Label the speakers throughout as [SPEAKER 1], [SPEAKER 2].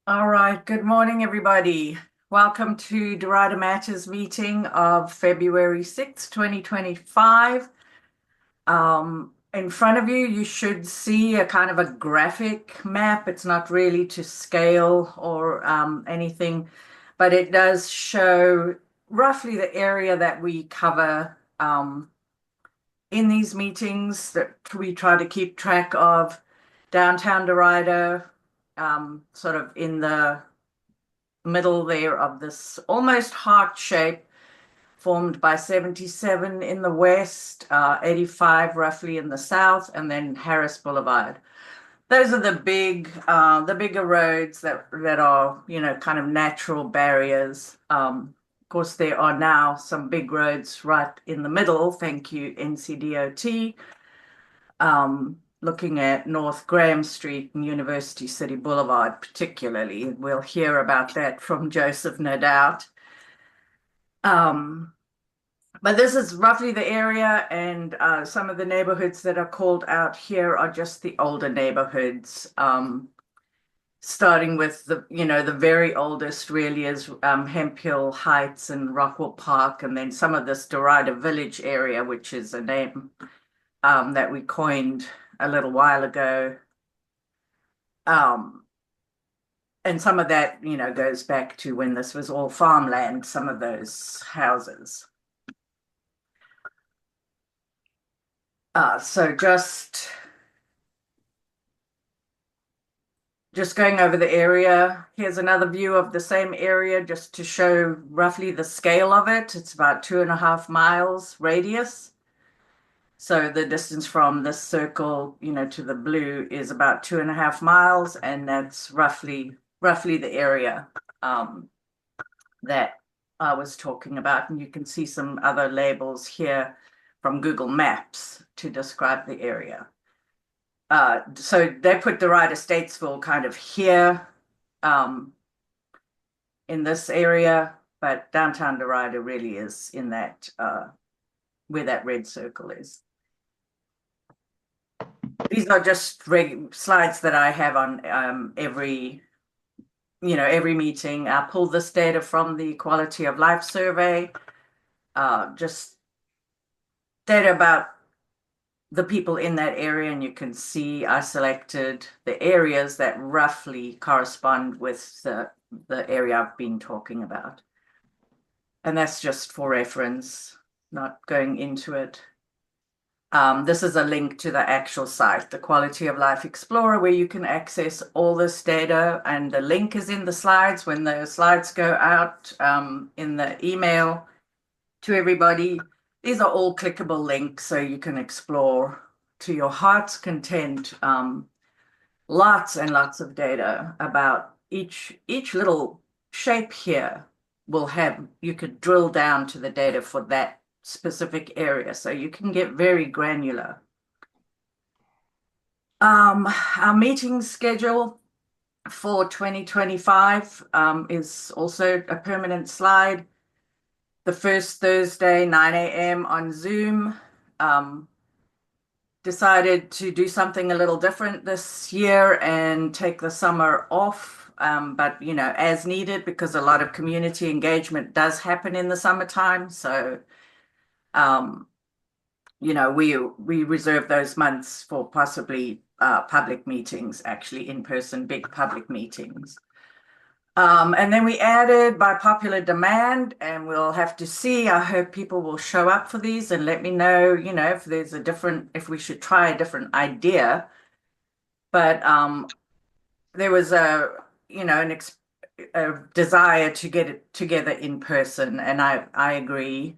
[SPEAKER 1] All right, good morning, everybody. Welcome to Derita Matters meeting of February 6th, 2025. In front of you, you should see a kind of a graphic map. It's not really to scale or anything, but it does show roughly the area that we cover in these meetings that we try to keep track of. Downtown Derita, sort of in the middle there of this almost heart shape formed by 77 in the west, 85 roughly in the south, and then Harris Boulevard. Those are the bigger roads that are, kind of natural barriers. Of course, there are now some big roads right in the middle. Thank you, NCDOT. Looking at North Graham Street and University City Blvd, particularly. We'll hear about that from Joseph, no doubt. But this is roughly the area, and some of the neighborhoods that are called out here are just the older neighborhoods. Starting with the very oldest really is Hemp Hill Heights and Rockwell Park, and then some of this Derita Village area, which is a name that we coined a little while ago. And some of that, goes back to when this was all farmland, some of those houses. So just going over the area. Here's another view of the same area just to show roughly the scale of it. It's about 2.5 miles radius. So the distance from this circle, to the blue is about 2.5 miles, and that's roughly the area that I was talking about. And you can see some other labels here from Google Maps to describe the area. So they put Derita Statesville kind of here in this area, but downtown Derita really is in that where that red circle is. These are just slides that I have on every meeting. I pull this data from the Quality of Life Survey, just data about the people in that area, and you can see I selected the areas that roughly correspond with the area I've been talking about. And that's just for reference, not going into it. This is a link to the actual site, the Quality of Life Explorer, where you can access all this data, and the link is in the slides when the slides go out in the email to everybody. These are all clickable links, so you can explore to your heart's content lots and lots of data about each little shape here you could drill down to the data for that specific area, so you can get very granular. Our meeting schedule for 2025 is also a permanent slide. The first Thursday, 9 a.m. on Zoom. Decided to do something a little different this year and take the summer off, but as needed, because a lot of community engagement does happen in the summertime. So we reserve those months for possibly public meetings, actually in-person big public meetings. And then we added by popular demand, and we'll have to see. I hope people will show up for these and let me know, if we should try a different idea. But there was a desire to get it together in person, and I agree.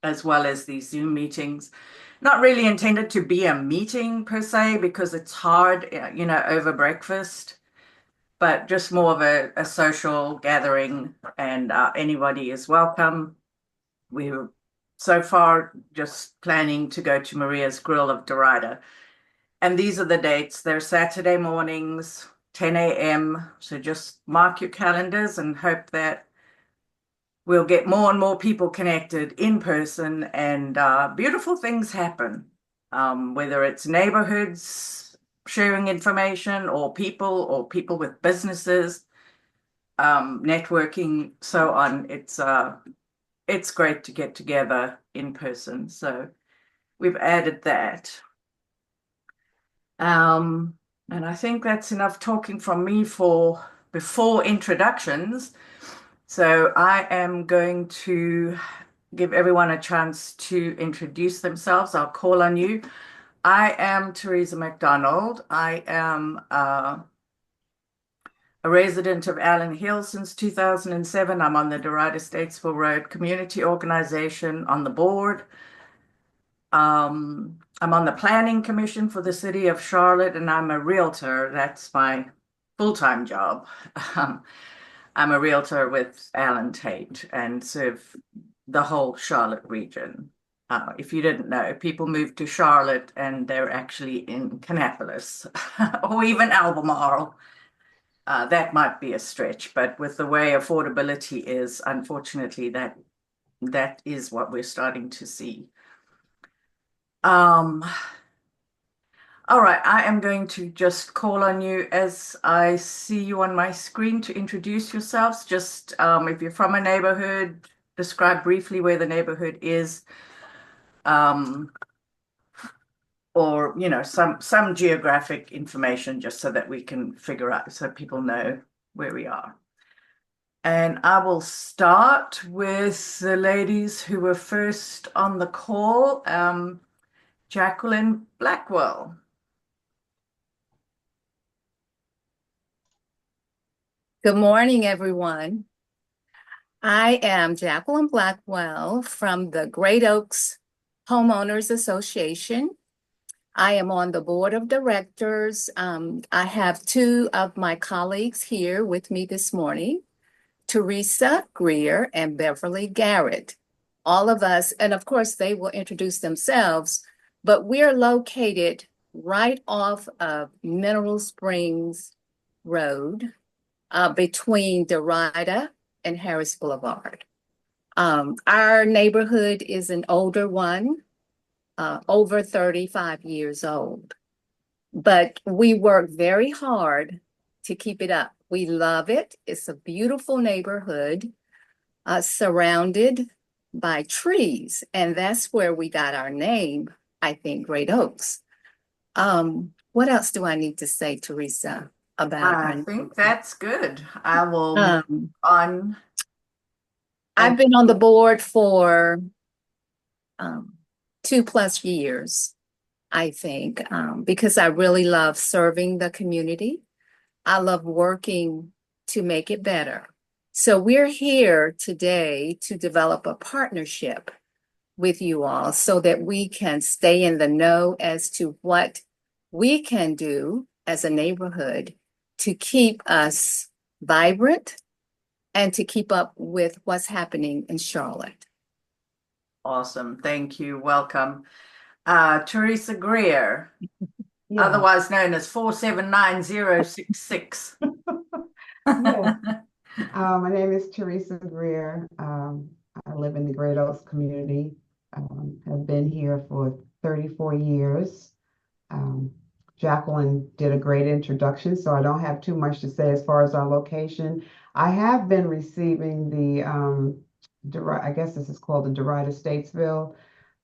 [SPEAKER 1] As well as these Zoom meetings. Not really intended to be a meeting per se, because it's hard, over breakfast, but just more of a social gathering, and anybody is welcome. We're so far just planning to go to Maria's Grill of Derita. And these are the dates. They're Saturday mornings, 10 a.m. So just mark your calendars and hope that we'll get more and more people connected in person, and beautiful things happen, whether it's neighborhoods sharing information, or people with businesses, networking, so on. It's great to get together in person. So we've added that. And I think that's enough talking from me for before introductions. So I am going to give everyone a chance to introduce themselves. I'll call on you. I am Teresa McDonald. I am a resident of Allen Hill since 2007. I'm on the Derita Statesville Road Community Organization on the board. I'm on the Planning Commission for the City of Charlotte, and I'm a realtor. That's my full-time job. I'm a realtor with Allen Tate and serve the whole Charlotte region. If you didn't know, people move to Charlotte and they're actually in Kannapolis or even Albemarle. That might be a stretch, but with the way affordability is, unfortunately, that is what we're starting to see. All right, I am going to just call on you as I see you on my screen to introduce yourselves. Just if you're from a neighborhood, describe briefly where the neighborhood is, or some geographic information, just so that we can figure out, so people know where we are. And I will start with the ladies who were first on the call. Jacqueline Blackwell.
[SPEAKER 2] Good morning, everyone. I am Jacqueline Blackwell from the Great Oaks Homeowners Association. I am on the board of directors. I have two of my colleagues here with me this morning, Teresa Greer and Beverly Garrett. All of us, and of course they will introduce themselves, but we're located right off of Mineral Springs Road, between Derita and Harris Boulevard. Our neighborhood is an older one, over 35 years old, but we work very hard to keep it up. We love it. It's a beautiful neighborhood, surrounded by trees, and that's where we got our name, I think, Great Oaks. What else do I need to say, Teresa?
[SPEAKER 1] I think that's good. I will move on.
[SPEAKER 2] I've been on the board for 2+ years, I think, because I really love serving the community. I love working to make it better. So we're here today to develop a partnership with you all so that we can stay in the know as to what we can do as a neighborhood to keep us vibrant and to keep up with what's happening in Charlotte.
[SPEAKER 1] Awesome. Thank you. Welcome. Teresa Greer, otherwise known as 479-066.
[SPEAKER 3] Yeah. My name is Teresa Greer. I live in the Great Oaks community. Have been here for 34 years. Jacqueline did a great introduction, so I don't have too much to say as far as our location. I have been receiving the, I guess this is called the Derita Statesville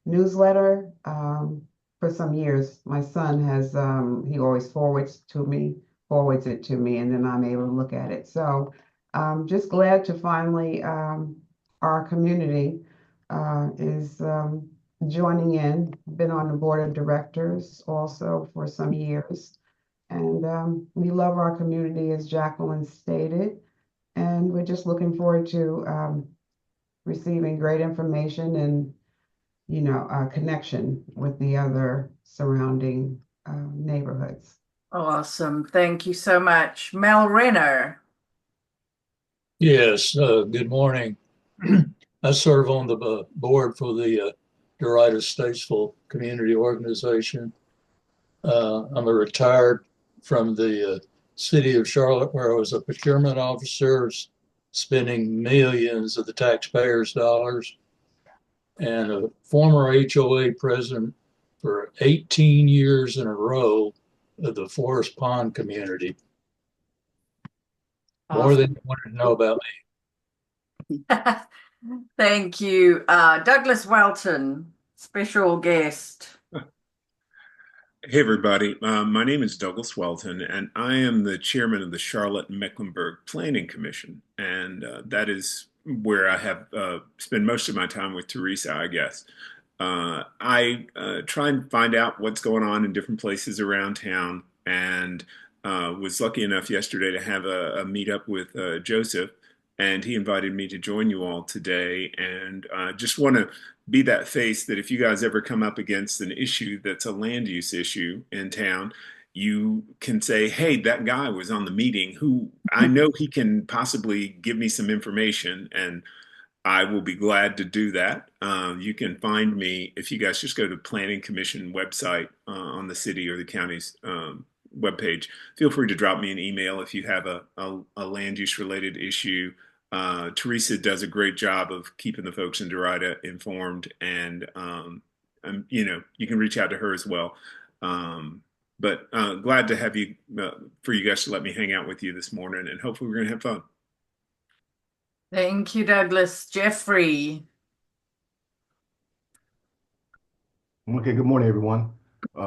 [SPEAKER 3] newsletter for some years. My son has, he always forwards it to me, and then I'm able to look at it. So just glad to finally, our community is joining in. Been on the board of directors also for some years. And we love our community, as Jacqueline stated. And we're just looking forward to receiving great information and, connection with the other surrounding neighborhoods.
[SPEAKER 1] Awesome. Thank you so much. Mel Renner.
[SPEAKER 4] Yes, good morning. I serve on the board for the Derita Statesville Community Organization. I'm a retired from the city of Charlotte, where I was a procurement officer, spending millions of the taxpayers' dollars, and a former HOA president for 18 years in a row the Forest Pond community. More
[SPEAKER 2] Awesome.
[SPEAKER 4] than you wanted to know about me.
[SPEAKER 1] Thank you. Douglas Welton, special guest.
[SPEAKER 5] Hey, everybody. My name is Douglas Welton, and I am the chairman of the Charlotte-Mecklenburg Planning Commission. And that is where I have spent most of my time with Teresa, I guess. I try and find out what's going on in different places around town, and was lucky enough yesterday to have a meetup with Joseph, and he invited me to join you all today. And just want to be that face that if you guys ever come up against an issue that's a land use issue in town, you can say, hey, that guy was on the meeting who I know he can possibly give me some information, and I will be glad to do that. You can find me if you guys just go to Planning Commission website on the city or the county's webpage. Feel free to drop me an email if you have a land use related issue. Teresa does a great job of keeping the folks in Derita informed, and you can reach out to her as well. But glad to have you for you guys to let me hang out with you this morning, and hopefully we're going to have fun.
[SPEAKER 1] Thank you, Douglas. Jeffrey.
[SPEAKER 6] Okay, good morning, everyone.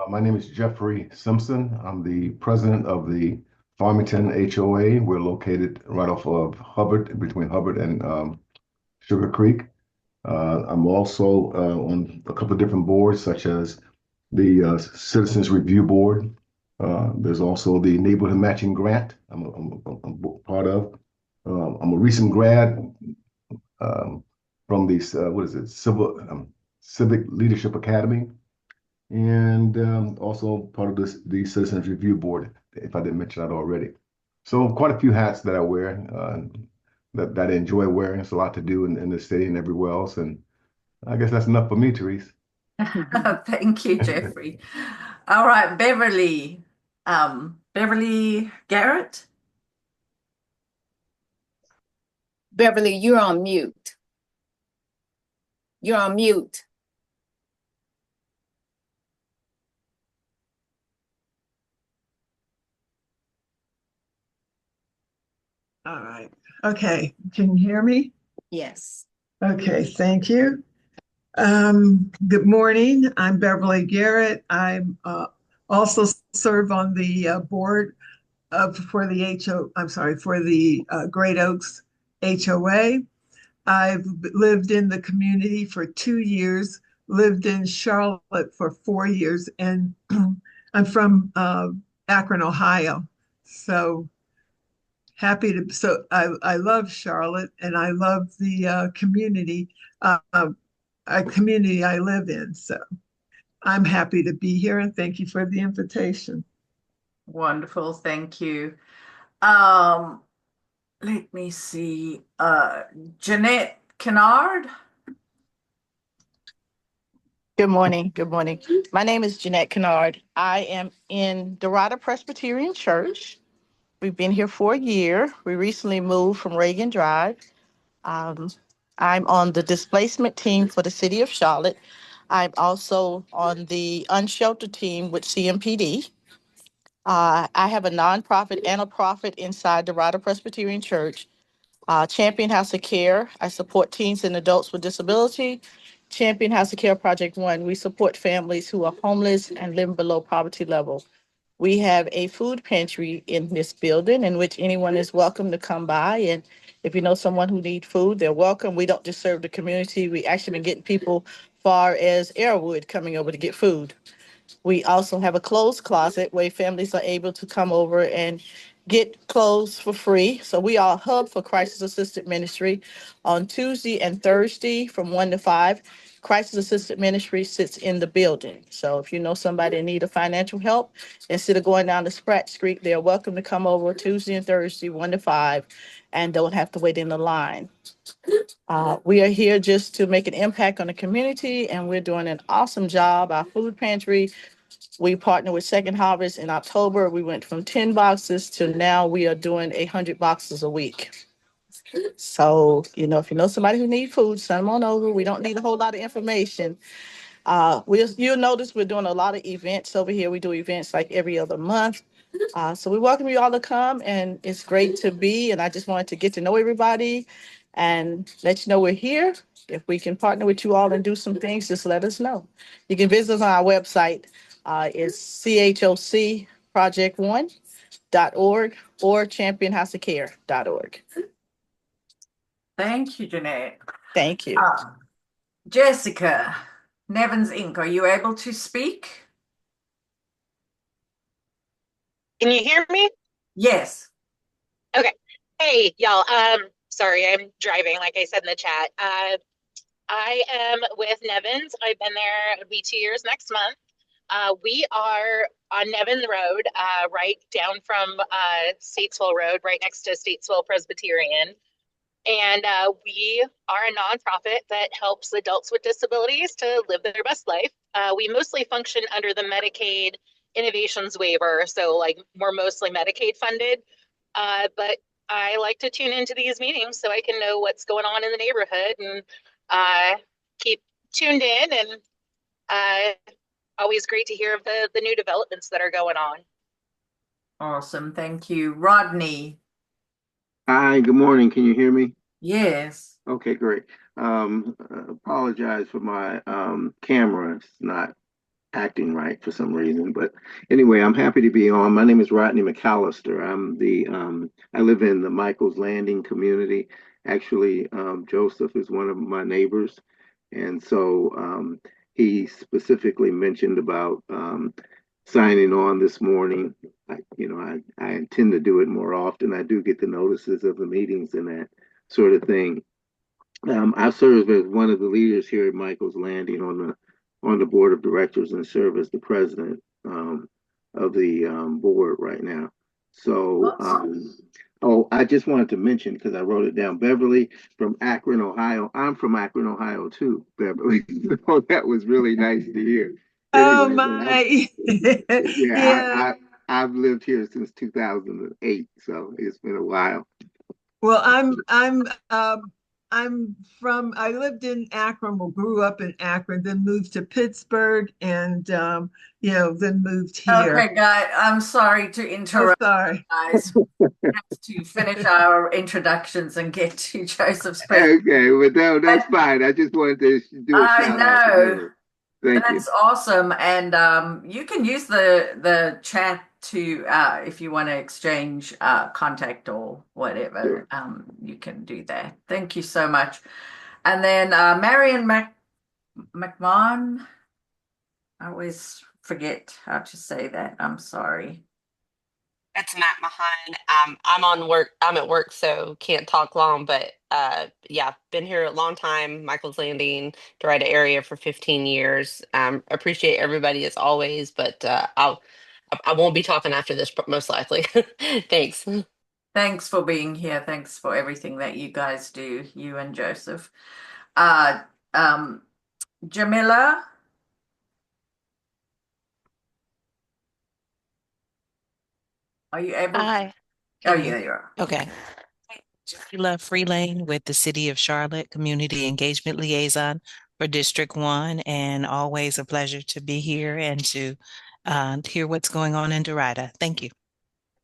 [SPEAKER 6] My name is Jeffrey Simpson. I'm the president of the Farmington HOA. We're located right off of Hubbard, between Hubbard and Sugar Creek. I'm also on a couple of different boards, such as the Citizens Review Board. There's also the Neighborhood Matching Grant I'm part of. I'm a recent grad from the Civic Leadership Academy, and also part of the Citizens Review Board, if I didn't mention that already. So quite a few hats that I wear, that I enjoy wearing. It's a lot to do in the city and everywhere else, and I guess that's enough for me, Therese.
[SPEAKER 1] Thank you, Jeffrey. All right, Beverly. Beverly Garrett.
[SPEAKER 2] Beverly, you're on mute. You're on mute.
[SPEAKER 7] All right. Okay. Can you hear me?
[SPEAKER 2] Yes.
[SPEAKER 7] Okay. Thank you. Good morning. I'm Beverly Garrett. I'm also serve on the board for the Great Oaks HOA. I've lived in the community for 2 years, lived in Charlotte for 4 years, and I'm from Akron, Ohio. So I love Charlotte, and I love the community I live in. So I'm happy to be here, and thank you for the invitation.
[SPEAKER 1] Wonderful, thank you. Let me see. Jeanette Kennard.
[SPEAKER 8] Good morning. Good morning. My name is Jeanette Kennard. I am in Derita Presbyterian Church. We've been here for a year. We recently moved from Reagan Drive. I'm on the displacement team for the city of Charlotte. I'm also on the unsheltered team with CMPD. I have a nonprofit and a profit inside Derita Presbyterian Church. Champion House of Care, I support teens and adults with disability. Champion House of Care Project One, we support families who are homeless and living below poverty level. We have a food pantry in this building in which anyone is welcome to come by. And if you know someone who needs food, they're welcome. We don't just serve the community. We actually been getting people far as Airwood coming over to get food. We also have a clothes closet where families are able to come over and get clothes for free. So we are a hub for crisis assisted ministry on Tuesday and Thursday from 1 to 5. Crisis assisted ministry sits in the building. So if you know somebody in need of financial help, instead of going down to Spratt Street, they're welcome to come over Tuesday and Thursday, 1 to 5, and don't have to wait in the line. We are here just to make an impact on the community, and we're doing an awesome job. Our food pantry, we partnered with Second Harvest in October. We went from 10 boxes to now we are doing 100 boxes a week. So, if you know somebody who needs food, send them on over. We don't need a whole lot of information. You'll notice we're doing a lot of events over here. We do events like every other month. So we welcome you all to come, and it's great to be. And I just wanted to get to know everybody and let you know we're here. If we can partner with you all and do some things, just let us know. You can visit us on our website. It's CHOCproject1.org or championhouseofcare.org.
[SPEAKER 1] Thank you, Jeanette.
[SPEAKER 8] Thank you.
[SPEAKER 1] Jessica, Nevins Inc., are you able to speak?
[SPEAKER 9] Can you hear me?
[SPEAKER 1] Yes.
[SPEAKER 9] Okay. Hey, y'all. Sorry, I'm driving, like I said in the chat. I am with Nevins. I've been there, it'll be 2 years next month. We are on Nevins Road, right down from Statesville Road, right next to Statesville Presbyterian. And we are a nonprofit that helps adults with disabilities to live their best life. We mostly function under the Medicaid Innovations waiver, so like we're mostly Medicaid funded. But I like to tune into these meetings so I can know what's going on in the neighborhood and keep tuned in. And always great to hear of the new developments that are going on.
[SPEAKER 1] Awesome. Thank you. Rodney.
[SPEAKER 10] Hi, good morning. Can you hear me?
[SPEAKER 1] Yes.
[SPEAKER 10] Okay, great. Apologize for my camera. It's not acting right for some reason. But anyway, I'm happy to be on. My name is Rodney McAllister. I live in the Michael's Landing community. Actually, Joseph is one of my neighbors. And so he specifically mentioned about signing on this morning. I intend to do it more often. I do get the notices of the meetings and that sort of thing. I serve as one of the leaders here at Michael's Landing on the board of directors and serve as the president of the board right now. So, I just wanted to mention, because I wrote it down, Beverly from Akron, Ohio. I'm from Akron, Ohio too, Beverly. So that was really nice to hear.
[SPEAKER 7] Oh
[SPEAKER 10] Anyway,
[SPEAKER 7] my.
[SPEAKER 10] yeah, I've lived here since 2008, so it's been a while.
[SPEAKER 7] Well, I lived in Akron, well, grew up in Akron, then moved to Pittsburgh and then moved here.
[SPEAKER 1] Okay, guys, I'm sorry to interrupt.
[SPEAKER 7] Sorry.
[SPEAKER 1] Guys. We have to finish our introductions and get to Joseph's presentation.
[SPEAKER 10] Okay, well, no, that's fine. I just wanted to do a shout out to you. Thank you.
[SPEAKER 1] That's awesome. And you can use the chat to if you want to exchange contact or whatever.
[SPEAKER 10] Sure.
[SPEAKER 1] You can do that. Thank you so much. And then Marion McMahon. I always forget how to say that. I'm sorry.
[SPEAKER 11] It's Matt Mahan. I'm at work, so can't talk long, but yeah, been here a long time, Michael's Landing, Derita area for 15 years. Appreciate everybody as always, but I won't be talking after this, most likely. Thanks.
[SPEAKER 1] Thanks for being here. Thanks for everything that you guys do, you and Joseph. Jamila. Are you able?
[SPEAKER 12] Hi.
[SPEAKER 1] Oh, yeah, you are.
[SPEAKER 12] Okay. Jamila Freelane with the City of Charlotte Community Engagement Liaison for District 1, and always a pleasure to be here and to hear what's going on in Derita. Thank you.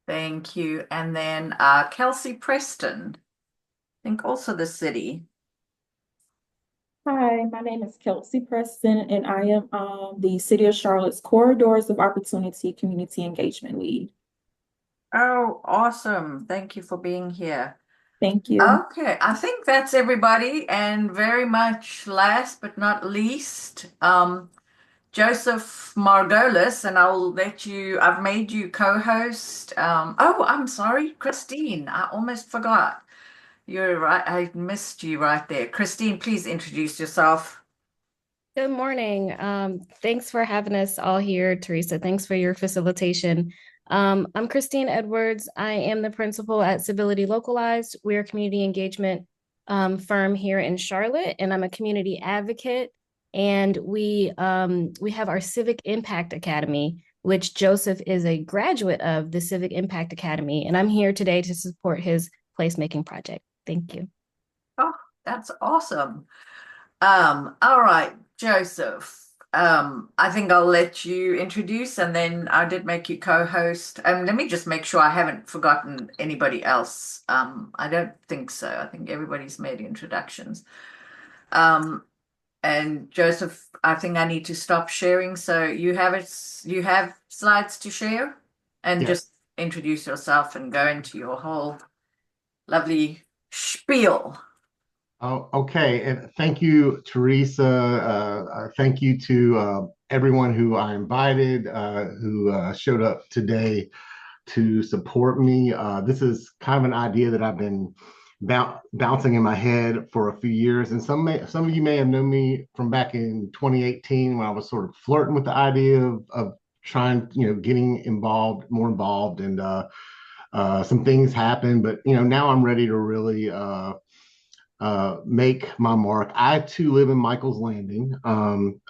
[SPEAKER 1] Thank you. And then Kelsey Preston, I think also the city.
[SPEAKER 13] Hi, my name is Kelsey Preston, and I am the City of Charlotte's Corridors of Opportunity Community Engagement Lead.
[SPEAKER 1] Oh, awesome. Thank you for being here.
[SPEAKER 13] Thank you.
[SPEAKER 1] Okay, I think that's everybody. And very much last but not least, Joseph Margolis, and I've made you co-host. I'm sorry, Christine. I almost forgot. You're right. I missed you right there. Christine, please introduce yourself.
[SPEAKER 14] Good morning. Thanks for having us all here, Teresa. Thanks for your facilitation. I'm Christine Edwards. I am the principal at Civility Localized. We're a community engagement firm here in Charlotte, and I'm a community advocate. And we have our Civic Impact Academy, which Joseph is a graduate of the Civic Impact Academy. And I'm here today to support his placemaking project. Thank you.
[SPEAKER 1] Oh, that's awesome. All right, Joseph. I think I'll let you introduce, and then I did make you co-host. Let me just make sure I haven't forgotten anybody else. I don't think so. I think everybody's made introductions. And Joseph, I think I need to stop sharing. So you have it, you have slides to share, and
[SPEAKER 15] Yes.
[SPEAKER 1] just introduce yourself and go into your whole lovely spiel.
[SPEAKER 15] Oh, okay. And thank you, Teresa. Thank you to everyone who I invited, who showed up today to support me. This is kind of an idea that I've been bouncing in my head for a few years. And some of you may have known me from back in 2018 when I was sort of flirting with the idea of trying, getting more involved. And some things happened, but, now I'm ready to really make my mark. I too live in Michael's Landing.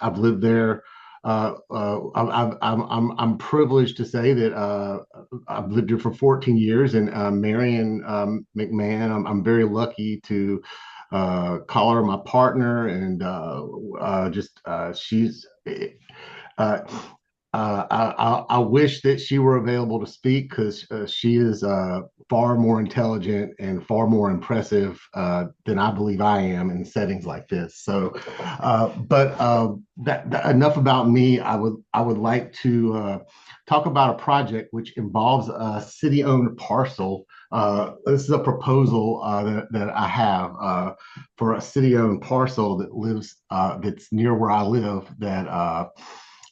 [SPEAKER 15] I've lived there. I'm privileged to say that I've lived here for 14 years, and Marion McMahon, I'm very lucky to call her my partner, and she's. I wish that she were available to speak, because she is far more intelligent and far more impressive than I believe I am in settings like this. So, that enough about me. I would like to talk about a project which involves a city-owned parcel. This is a proposal that I have for a city-owned parcel that's near where I live, that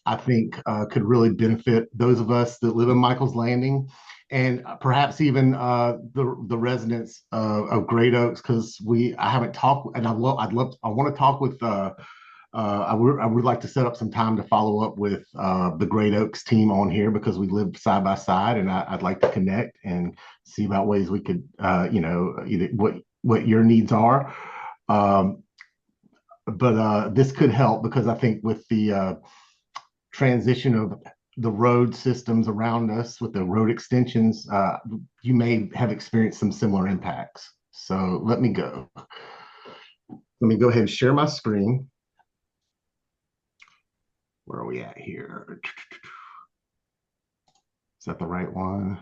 [SPEAKER 15] I think could really benefit those of us that live in Michael's Landing, and perhaps even the residents of Great Oaks, because I haven't talked, and I want to talk with. I would like to set up some time to follow up with the Great Oaks team on here, because we live side by side, and I'd like to connect and see about ways we could, either what your needs are. But this could help, because I think with the transition of the road systems around us, with the road extensions, you may have experienced some similar impacts. So let me go ahead and share my screen. Where are we at here? Is that the right one?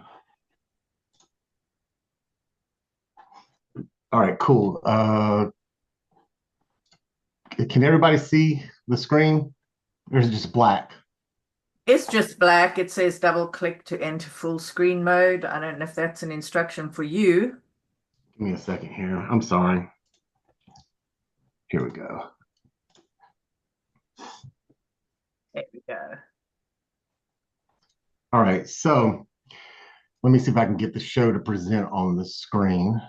[SPEAKER 15] All right, cool. Can everybody see the screen, or is it just black?
[SPEAKER 1] It's just black. It says double click to enter full screen mode. I don't know if that's an instruction for you.
[SPEAKER 15] Give me a second here. I'm sorry. Here we go.
[SPEAKER 1] There we go.
[SPEAKER 15] All right, so let me see if I can get the show to present on the screen.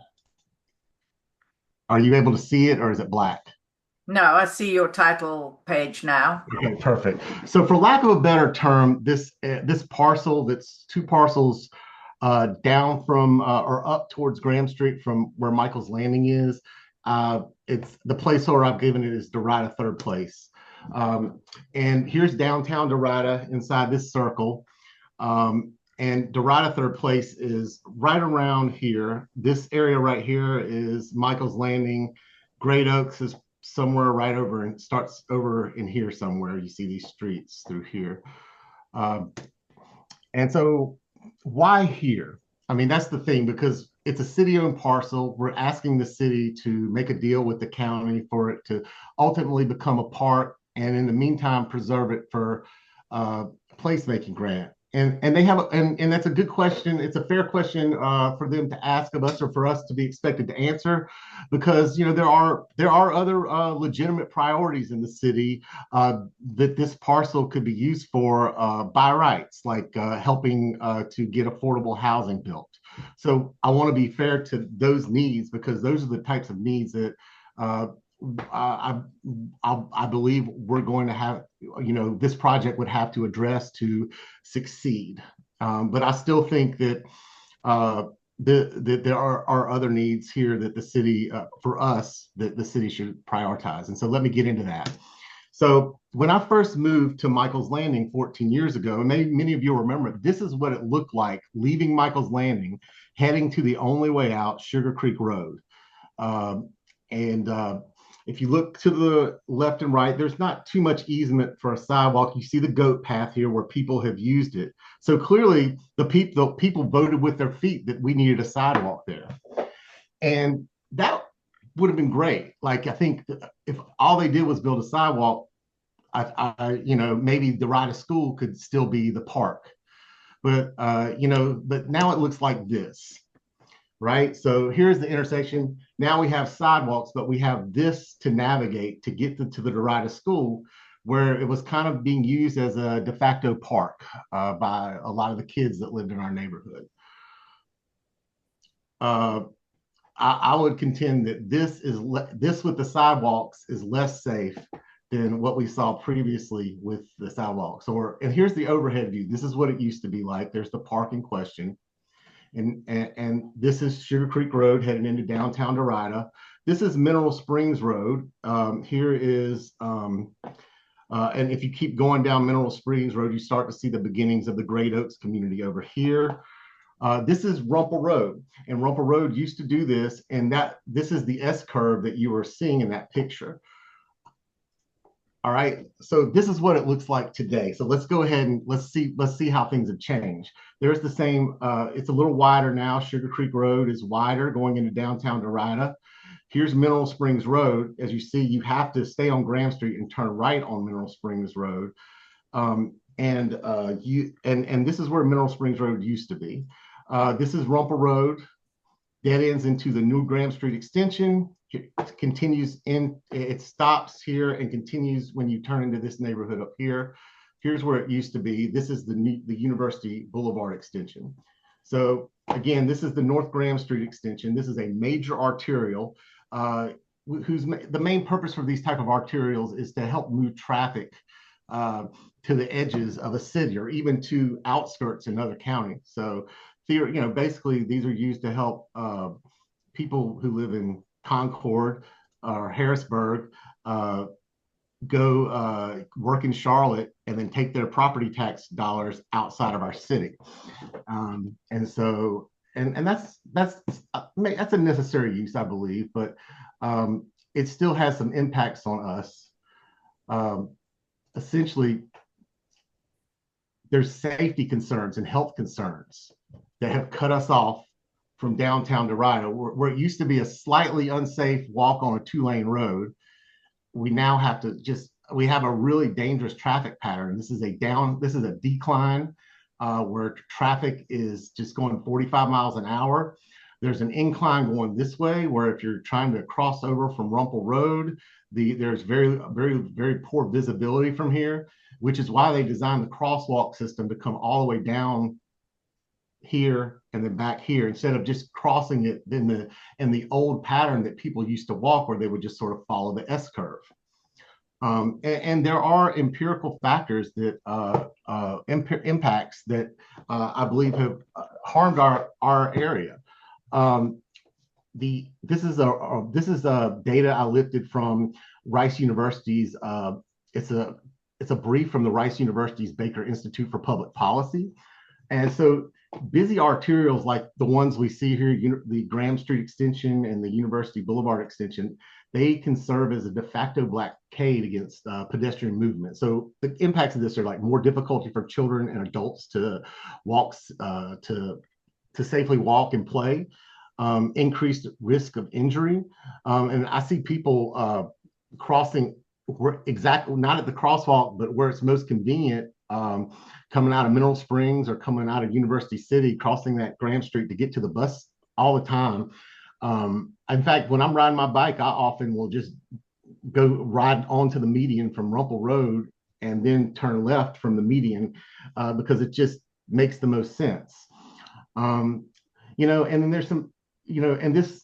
[SPEAKER 15] Are you able to see it, or is it black?
[SPEAKER 1] No, I see your title page now.
[SPEAKER 15] Okay, perfect. So for lack of a better term, this parcel, that's two parcels down from or up towards Graham Street from where Michael's Landing is, it's the placeholder I've given it is Derita Third Place. And here's downtown Derita inside this circle. And Derita Third Place is right around here. This area right here is Michael's Landing. Great Oaks is somewhere right over, and starts over in here somewhere. You see these streets through here. And so why here? I mean, that's the thing, because it's a city-owned parcel. We're asking the city to make a deal with the county for it to ultimately become a park, and in the meantime, preserve it for placemaking grant. And they have, and that's a good question. It's a fair question for them to ask of us, or for us to be expected to answer, because there are other legitimate priorities in the city that this parcel could be used for by rights, like helping to get affordable housing built. So I want to be fair to those needs, because those are the types of needs that I believe we're going to have, this project would have to address to succeed. But I still think that that there are other needs here that the city, for us, that the city should prioritize. And so let me get into that. So when I first moved to Michael's Landing 14 years ago, and many of you remember, this is what it looked like leaving Michael's Landing, heading to the only way out, Sugar Creek Road. If you look to the left and right, there's not too much easement for a sidewalk. You see the goat path here where people have used it. So clearly the people voted with their feet that we needed a sidewalk there. And that would have been great. Like, I think if all they did was build a sidewalk, maybe Derita School could still be the park. But, but now it looks like this. Right? So here's the intersection. Now we have sidewalks, but we have this to navigate to get to the Derita School, where it was kind of being used as a de facto park by a lot of the kids that lived in our neighborhood. I would contend that this with the sidewalks is less safe than what we saw previously with the sidewalks. And here's the overhead view. This is what it used to be like. There's the park in question. And this is Sugar Creek Road heading into downtown Derita. This is Mineral Springs Road. Here is, and if you keep going down Mineral Springs Road, you start to see the beginnings of the Great Oaks community over here. This is Rumpel Road, and Rumpel Road used to do this, and this is the S curve that you were seeing in that picture. All right, so this is what it looks like today. So let's go ahead and let's see how things have changed. There's the same, it's a little wider now. Sugar Creek Road is wider going into downtown Derita. Here's Mineral Springs Road. As you see, you have to stay on Graham Street and turn right on Mineral Springs Road. And this is where Mineral Springs Road used to be. This is Rumpel Road, dead ends into the new Graham Street extension. It continues it stops here and continues when you turn into this neighborhood up here. Here's where it used to be. This is the University Boulevard extension. So again, this is the North Graham Street extension. This is a major arterial the main purpose for these type of arterials is to help move traffic to the edges of a city or even to outskirts in other counties. So basically these are used to help people who live in Concord or Harrisburg go work in Charlotte and then take their property tax dollars outside of our city. And so that's a necessary use, I believe, but it still has some impacts on us. Essentially, there's safety concerns and health concerns that have cut us off from downtown Derita, where it used to be a slightly unsafe walk on a 2-lane road. We now have to we have a really dangerous traffic pattern. This is a decline where traffic is just going 45 miles an hour. There's an incline going this way where if you're trying to cross over from Rumpel Road, there's very, very, very poor visibility from here, which is why they designed the crosswalk system to come all the way down here and then back here instead of just crossing it in the old pattern that people used to walk where they would just sort of follow the S curve. And there are empirical factors that impacts that I believe have harmed our area. This is data I lifted from Rice University's. It's a brief from the Rice University's Baker Institute for Public Policy, and so busy arterials like the ones we see here, the Graham Street extension and the University Boulevard extension, they can serve as a de facto blockade against pedestrian movement. So the impacts of this are like more difficulty for children and adults to walk, to safely walk and play, increased risk of injury. And I see people crossing exactly, not at the crosswalk, but where it's most convenient, coming out of Mineral Springs or coming out of University City, crossing that Graham Street to get to the bus all the time. In fact, when I'm riding my bike, I often will just go ride onto the median from Rumpel Road and then turn left from the median because it just makes the most sense. And then there's some,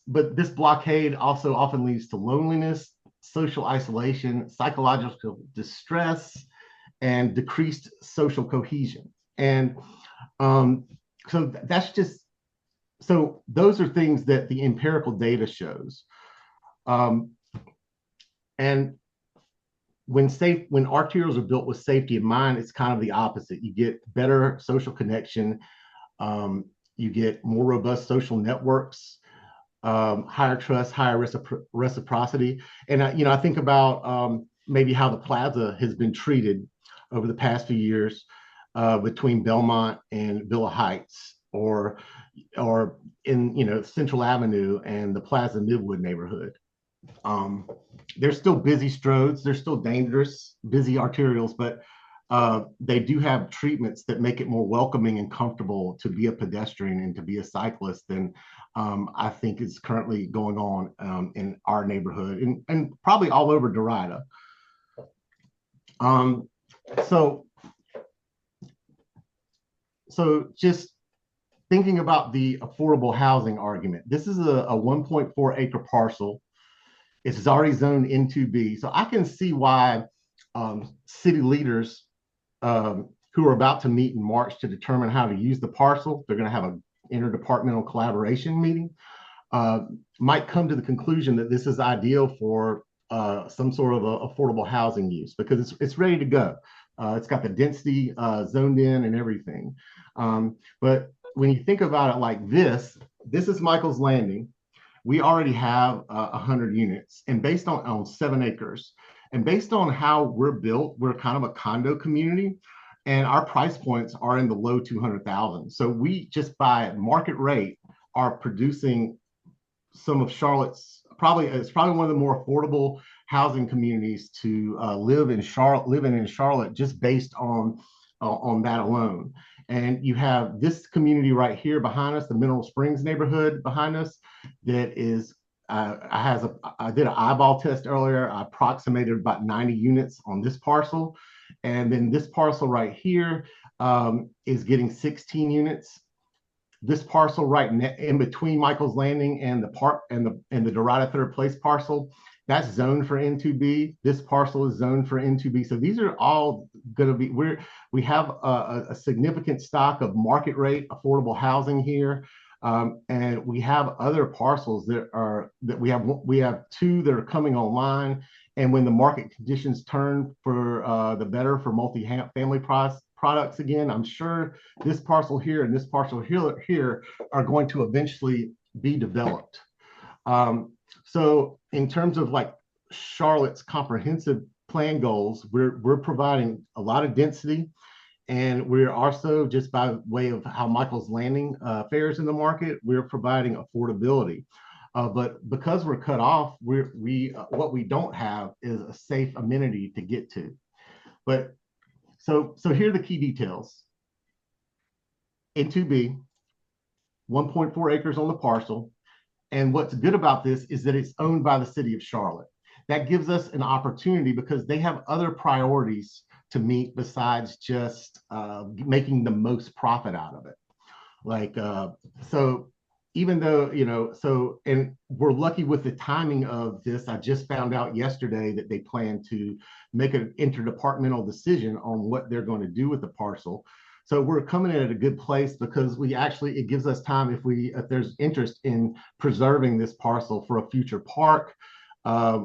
[SPEAKER 15] but this blockade also often leads to loneliness, social isolation, psychological distress, and decreased social cohesion. And so those are things that the empirical data shows. And when arterials are built with safety in mind, it's kind of the opposite. You get better social connection, you get more robust social networks, higher trust, higher reciprocity. And I think about maybe how the plaza has been treated over the past few years between Belmont and Villa Heights, or in Central Avenue and the Plaza Midwood neighborhood. They're still busy stroads, they're still dangerous, busy arterials, but they do have treatments that make it more welcoming and comfortable to be a pedestrian and to be a cyclist than I think is currently going on in our neighborhood and probably all over Derita. So just thinking about the affordable housing argument, this is a 1.4 acre parcel. It's already zoned N2B. So I can see why city leaders who are about to meet in March to determine how to use the parcel, they're going to have an interdepartmental collaboration meeting, might come to the conclusion that this is ideal for some sort of affordable housing use, because it's ready to go. It's got the density zoned in and everything. But when you think about it like this is Michael's Landing. We already have 100 units, and based on 7 acres, and based on how we're built, we're kind of a condo community, and our price points are in the low 200,000. So we just by market rate are producing some of Charlotte's it's probably one of the more affordable housing communities to live in Charlotte, just based on that alone. And you have this community right here behind us, the Mineral Springs neighborhood behind us, that is I did an eyeball test earlier. I approximated about 90 units on this parcel, and then this parcel right here is getting 16 units. This parcel right in between Michael's Landing and the park and the Derita Third Place parcel, that's zoned for N2B. This parcel is zoned for N2B. So these are all going to be, we have a significant stock of market rate affordable housing here. And we have other parcels that we have 2 that are coming online. And when the market conditions turn for the better for multi-family products again, I'm sure this parcel here and this parcel here are going to eventually be developed. So in terms of like Charlotte's comprehensive plan goals, we're providing a lot of density, and we're also, just by way of how Michael's Landing fares in the market, we're providing affordability. But because we're cut off, what we don't have is a safe amenity to get to. But so here are the key details. N2B, 1.4 acres on the parcel. And what's good about this is that it's owned by the city of Charlotte. That gives us an opportunity because they have other priorities to meet besides just making the most profit out of it. Like, so even though, and we're lucky with the timing of this. I just found out yesterday that they plan to make an interdepartmental decision on what they're going to do with the parcel. So we're coming in at a good place because it gives us time if there's interest in preserving this parcel for a future park. It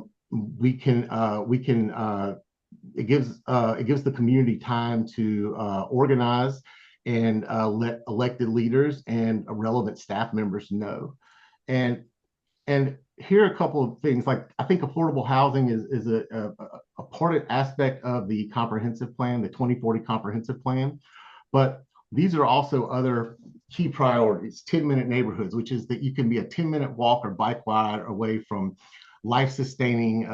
[SPEAKER 15] gives the community time to organize and let elected leaders and relevant staff members know. And here are a couple of things. Like, I think affordable housing is a important aspect of the comprehensive plan, the 2040 comprehensive plan. But these are also other key priorities. 10-minute neighborhoods, which is that you can be a 10-minute walk or bike ride away from life-sustaining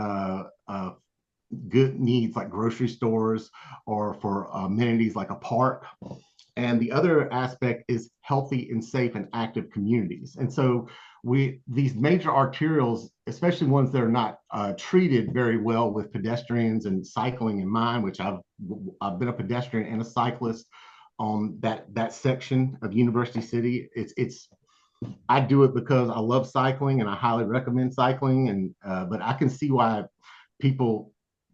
[SPEAKER 15] good needs like grocery stores, or for amenities like a park. And the other aspect is healthy and safe and active communities. And so these major arterials, especially ones that are not treated very well with pedestrians and cycling in mind, which I've been a pedestrian and a cyclist on that section of University City. I do it because I love cycling and I highly recommend cycling. And but I can see why people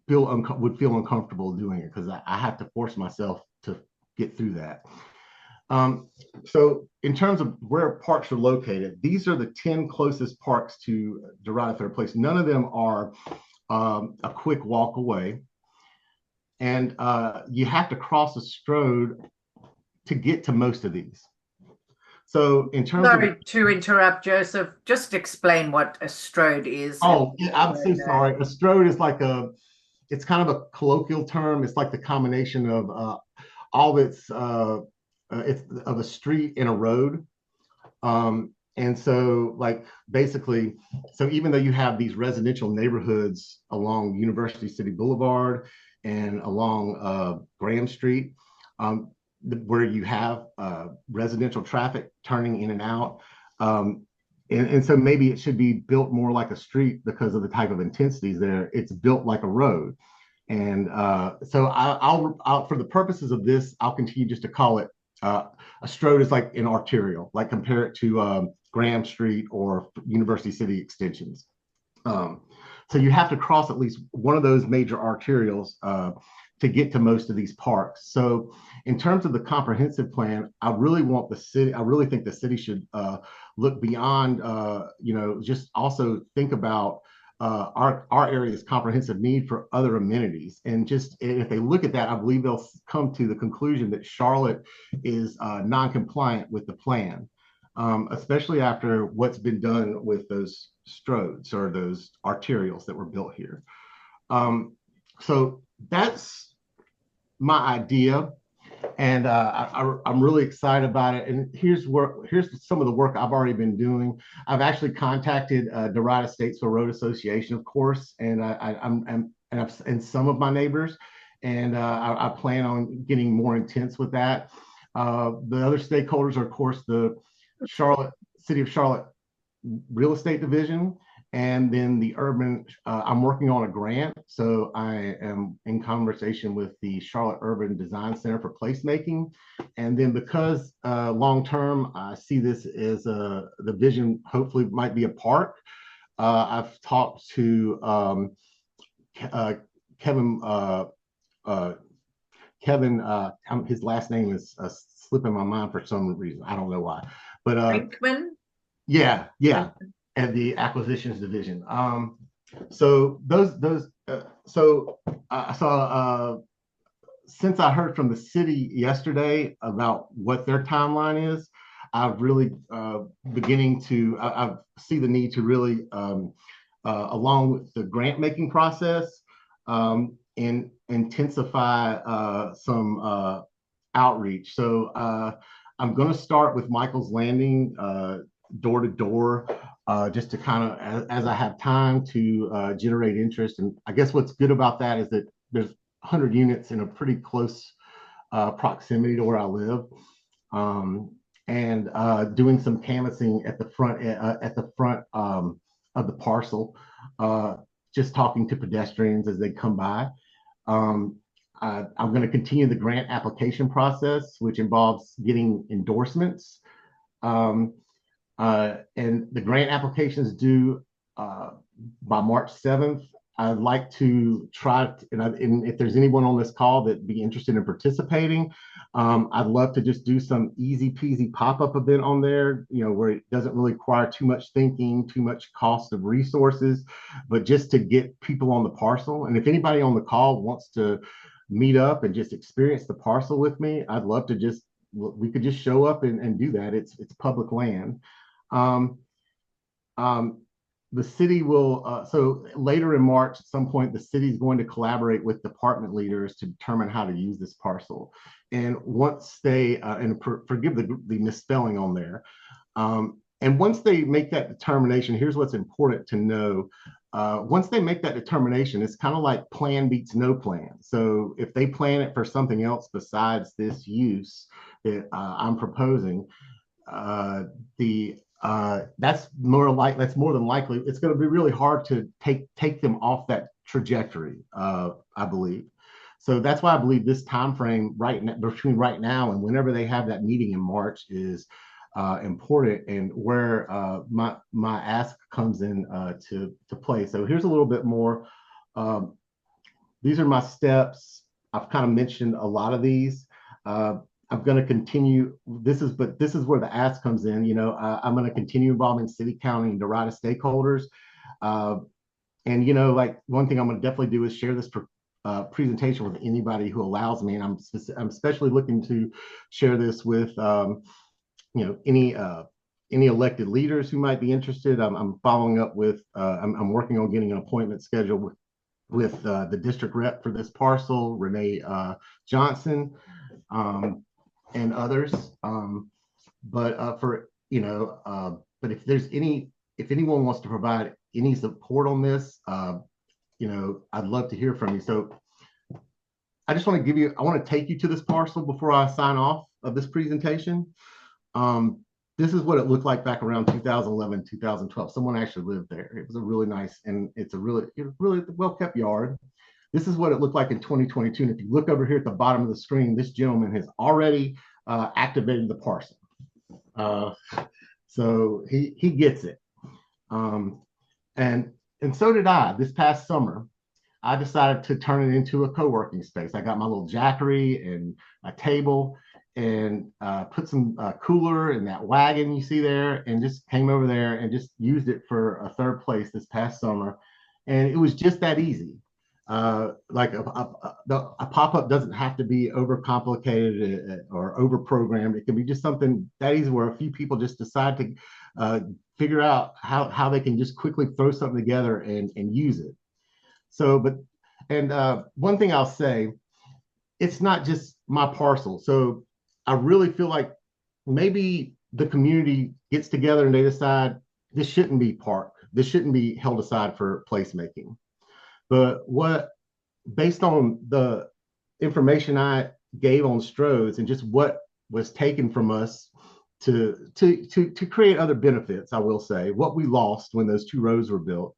[SPEAKER 15] would feel uncomfortable doing it, because I have to force myself to get through that. So in terms of where parks are located, these are the 10 closest parks to Derita Third Place. None of them are a quick walk away. And you have to cross a stroad to get to most of these. So in terms of,
[SPEAKER 1] Sorry to interrupt, Joseph. Just explain what a strode is.
[SPEAKER 15] oh,
[SPEAKER 1] If
[SPEAKER 15] I'm
[SPEAKER 1] you
[SPEAKER 15] so
[SPEAKER 1] don't know.
[SPEAKER 15] sorry. A strode is like it's kind of a colloquial term. It's like the combination of all it's of a street and a road. And so like basically, so even though you have these residential neighborhoods along University City Boulevard and along Graham Street, where you have residential traffic turning in and out, and so maybe it should be built more like a street because of the type of intensities there. It's built like a road. And so I'll, for the purposes of this, I'll continue just to call it a strode is like an arterial, like compare it to Graham Street or University City extensions. So you have to cross at least one of those major arterials to get to most of these parks. So in terms of the comprehensive plan, I really think the city should look beyond, just also think about our area's comprehensive need for other amenities. And just if they look at that, I believe they'll come to the conclusion that Charlotte is non-compliant with the plan, especially after what's been done with those stroads or those arterials that were built here. So that's my idea. And I'm really excited about it. And here's some of the work I've already been doing. I've actually contacted Derita Statesville Road Association, of course, and and some of my neighbors, and I plan on getting more intense with that. The other stakeholders are, of course, the City of Charlotte Real Estate Division, and then the urban, I'm working on a grant. So I am in conversation with the Charlotte Urban Design Center for Placemaking. And then because long-term, I see this as the vision hopefully might be a park. I've talked to Kevin, his last name is slipping my mind for some reason. I don't know why, but
[SPEAKER 1] Brinkman?
[SPEAKER 15] Yeah. And the acquisitions division. So since I heard from the city yesterday about what their timeline is, I've really beginning to I see the need to really along with the grant making process and intensify some outreach. So I'm going to start with Michael's Landing door to door, just to kind of, as I have time to generate interest. And I guess what's good about that is that there's 100 units in a pretty close proximity to where I live, and doing some canvassing at the front of the parcel, just talking to pedestrians as they come by. I'm going to continue the grant application process, which involves getting endorsements. And the grant applications due by March 7th. I'd like to try, and if there's anyone on this call that'd be interested in participating, I'd love to just do some easy peasy pop-up event on there, where it doesn't really require too much thinking, too much cost of resources, but just to get people on the parcel. And if anybody on the call wants to meet up and just experience the parcel with me, I'd love to we could just show up and do that. It's public land. The city will, so later in March, at some point, the city is going to collaborate with department leaders to determine how to use this parcel. And once they, and forgive the misspelling on there, and once they make that determination, here's what's important to know. Once they make that determination, it's kind of like plan beats no plan. So if they plan it for something else besides this use that I'm proposing, that's more than likely it's going to be really hard to take them off that trajectory, I believe. So that's why I believe this time frame between right now and whenever they have that meeting in March is important, and where my ask comes in to play. So here's a little bit more. These are my steps. I've kind of mentioned a lot of these. I'm going to continue. This is where the ask comes in. I'm going to continue involving city, county, and Derita stakeholders. And like one thing I'm going to definitely do is share this presentation with anybody who allows me. And I'm especially looking to share this with any elected leaders who might be interested. I'm following up with, I'm working on getting an appointment scheduled with the district rep for this parcel, Renee Johnson, and others. But if anyone wants to provide any support on this, I'd love to hear from you. So I just want to take you to this parcel before I sign off of this presentation. This is what it looked like back around 2011, 2012. Someone actually lived there. It was a really nice, and it's a really well-kept yard. This is what it looked like in 2022. And if you look over here at the bottom of the screen, this gentleman has already activated the parcel. So he gets it. And so did I. This past summer, I decided to turn it into a co-working space. I got my little jackery and a table, and put some cooler in that wagon you see there, and just came over there and just used it for a third place this past summer. And it was just that easy. Like a pop-up doesn't have to be overcomplicated or over-programmed. It can be just something that easy where a few people just decide to figure out how they can just quickly throw something together and use it. So, one thing I'll say, it's not just my parcel. So I really feel like maybe the community gets together and they decide this shouldn't be parked. This shouldn't be held aside for placemaking. But based on the information I gave on Stroh's and just what was taken from us to create other benefits, I will say, what we lost when those two roads were built,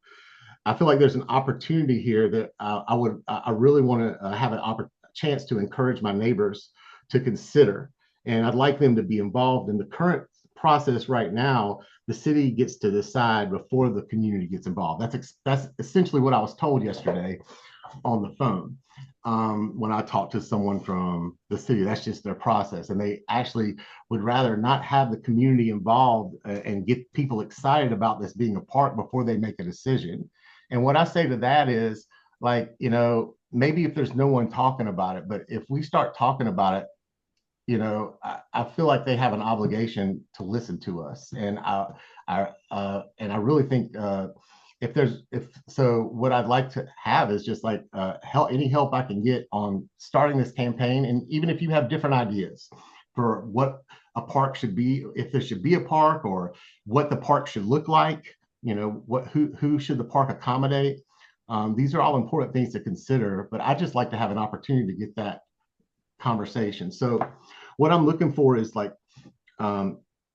[SPEAKER 15] I feel like there's an opportunity here that I really want to have a chance to encourage my neighbors to consider. And I'd like them to be involved in the current process right now. The city gets to decide before the community gets involved. That's essentially what I was told yesterday on the phone when I talked to someone from the city. That's just their process. And they actually would rather not have the community involved and get people excited about this being a park before they make a decision. And what I say to that is, like, maybe if there's no one talking about it, but if we start talking about it, I feel like they have an obligation to listen to us. And I really think what I'd like to have is just like any help I can get on starting this campaign. And even if you have different ideas for what a park should be, if there should be a park, or what the park should look like, who should the park accommodate? These are all important things to consider, but I just like to have an opportunity to get that conversation. So what I'm looking for is like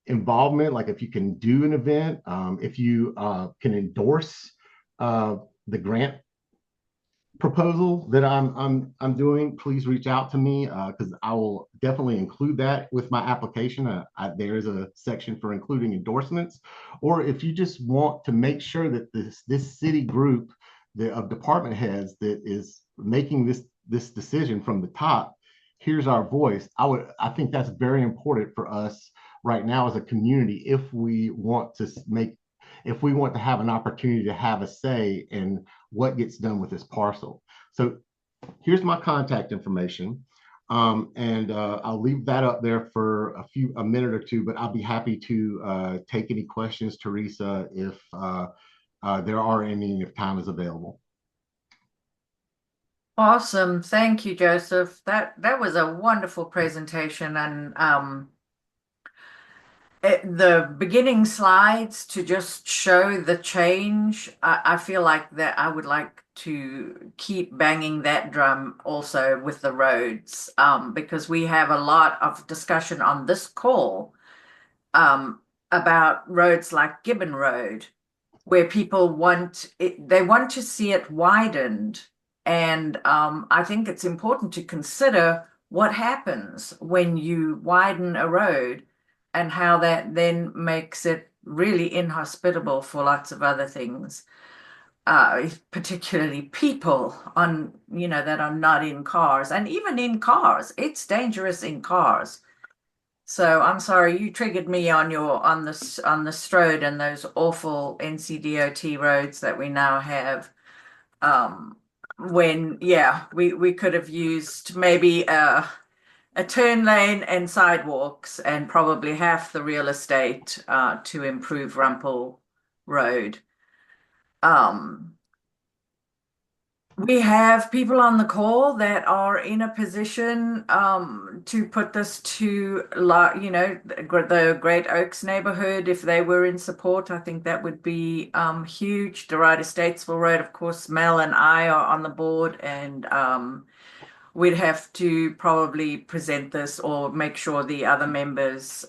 [SPEAKER 15] involvement, like if you can do an event, if you can endorse the grant proposal that I'm doing, please reach out to me, because I will definitely include that with my application. There is a section for including endorsements. Or if you just want to make sure that this city group of department heads that is making this decision from the top, here's our voice. I think that's very important for us right now as a community if we want to have an opportunity to have a say in what gets done with this parcel. So here's my contact information. And I'll leave that up there for a minute or two, but I'll be happy to take any questions, Teresa, if there are any, if time is available.
[SPEAKER 1] Awesome. Thank you, Joseph. That was a wonderful presentation, and the beginning slides to just show the change. I feel like that I would like to keep banging that drum also with the roads, because we have a lot of discussion on this call about roads like Gibbon Road, where people want to see it widened. And I think it's important to consider what happens when you widen a road and how that then makes it really inhospitable for lots of other things, particularly people that are not in cars. And even in cars, it's dangerous in cars. So I'm sorry, you triggered me on the Strode and those awful NCDOT roads that we now have. When we could have used maybe a turn lane and sidewalks, and probably half the real estate to improve Rumpel Road. We have people on the call that are in a position to put this to, the Great Oaks neighborhood. If they were in support, I think that would be huge. Derita Statesville Road, of course, Mel and I are on the board, and we'd have to probably present this or make sure the other members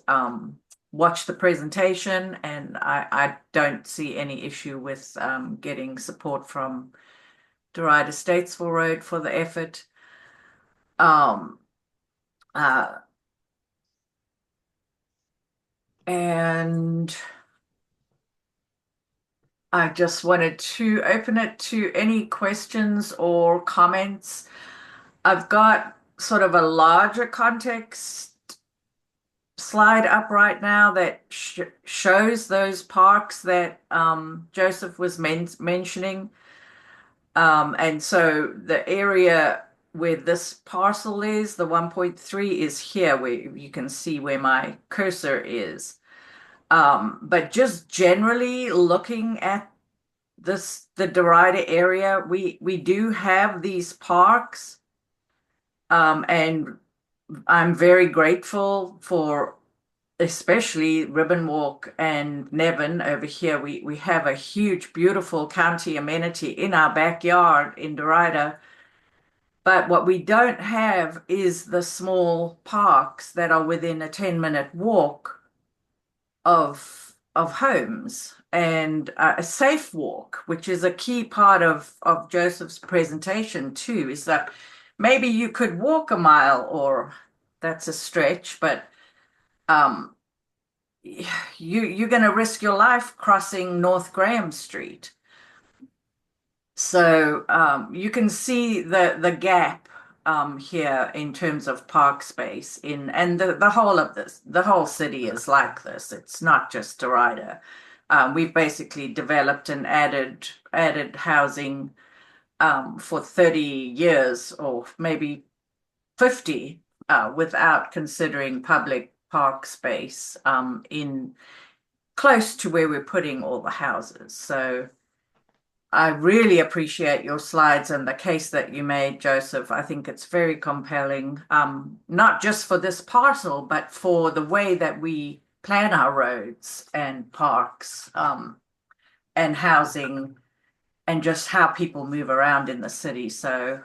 [SPEAKER 1] watch the presentation. And I don't see any issue with getting support from Derita Statesville Road for the effort. And I just wanted to open it to any questions or comments. I've got sort of a larger context slide up right now that shows those parks that Joseph was mentioning. And so the area where this parcel is, the 1.3 is here, where you can see where my cursor is. But just generally looking at the Derita area, we do have these parks. And I'm very grateful for especially Ribbon Walk and Nevin over here. We have a huge, beautiful county amenity in our backyard in Derita. But what we don't have is the small parks that are within a 10-minute walk of homes, and a safe walk, which is a key part of Joseph's presentation too, is that maybe you could walk a mile, or that's a stretch, but you're going to risk your life crossing North Graham Street. So you can see the gap here in terms of park space and the whole of this, the whole city is like this. It's not just Derita. We've basically developed and added housing for 30 years or maybe 50 without considering public park space in close to where we're putting all the houses. So I really appreciate your slides and the case that you made, Joseph. I think it's very compelling, not just for this parcel, but for the way that we plan our roads and parks and housing and just how people move around in the city. So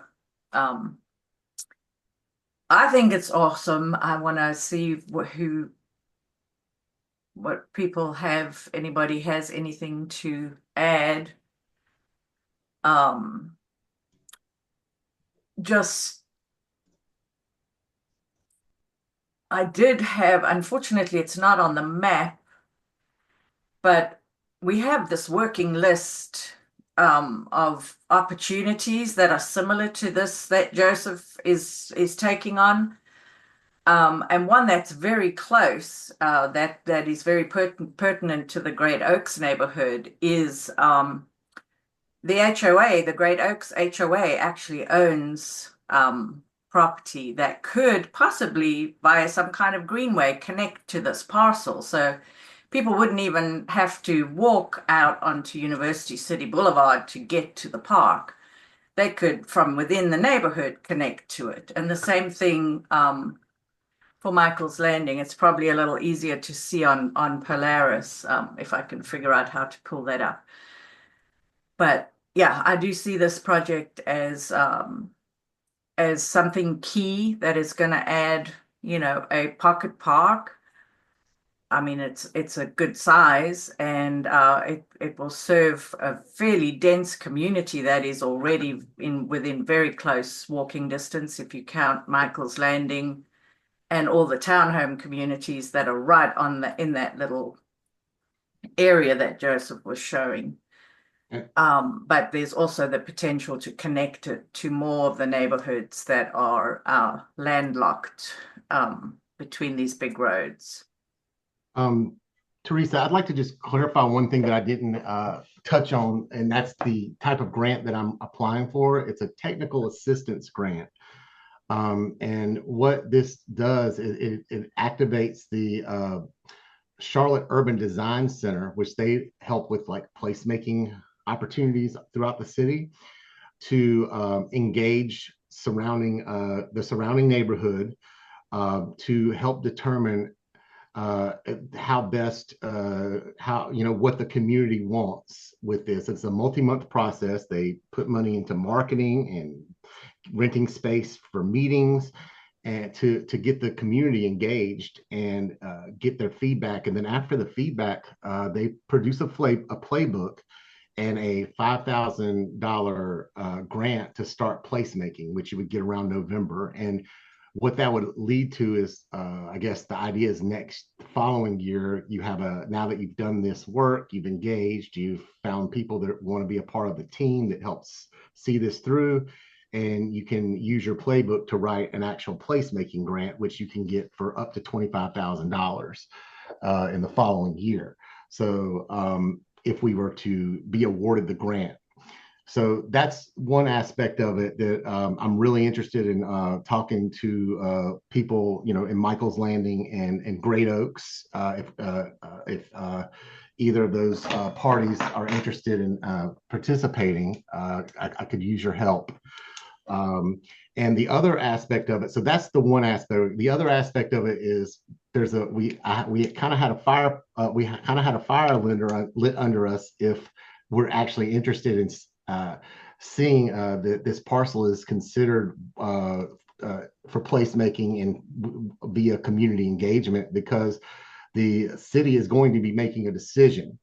[SPEAKER 1] I think it's awesome. I want to see what people have, anybody has anything to add. I did have, unfortunately, it's not on the map, but we have this working list of opportunities that are similar to this that Joseph is taking on. And one that's very close, that is very pertinent to the Great Oaks neighborhood is the HOA, the Great Oaks HOA actually owns property that could possibly, via some kind of greenway, connect to this parcel. So people wouldn't even have to walk out onto University City Blvd to get to the park. They could, from within the neighborhood, connect to it. And the same thing for Michael's Landing. It's probably a little easier to see on Polaris if I can figure out how to pull that up. But yeah, I do see this project as something key that is going to add, a pocket park. I mean, it's a good size, and it will serve a fairly dense community that is already within very close walking distance, if you count Michael's Landing and all the townhome communities that are right in that little area that Joseph was showing. But there's also the potential to connect it to more of the neighborhoods that are landlocked between these big roads.
[SPEAKER 15] Teresa, I'd like to just clarify one thing that I didn't touch on, and that's the type of grant that I'm applying for. It's a technical assistance grant. And what this does is it activates the Charlotte Urban Design Center, which they help with like placemaking opportunities throughout the city to engage the surrounding neighborhood to help determine how best what the community wants with this. It's a multi-month process. They put money into marketing and renting space for meetings and to get the community engaged and get their feedback. And then after the feedback, they produce a playbook and a $5,000 grant to start placemaking, which you would get around November. And what that would lead to is, I guess the idea is following year, you have now that you've done this work, you've engaged, you've found people that want to be a part of the team that helps see this through, and you can use your playbook to write an actual placemaking grant, which you can get for up to $25,000 in the following year. So if we were to be awarded the grant. So that's one aspect of it that I'm really interested in talking to people, in Michael's Landing and Great Oaks, if either of those parties are interested in participating, I could use your help. And the other aspect of it, so that's the one aspect. The other aspect of it is we kind of had a fire lit under us if we're actually interested in seeing that this parcel is considered for placemaking and via community engagement, because the city is going to be making a decision.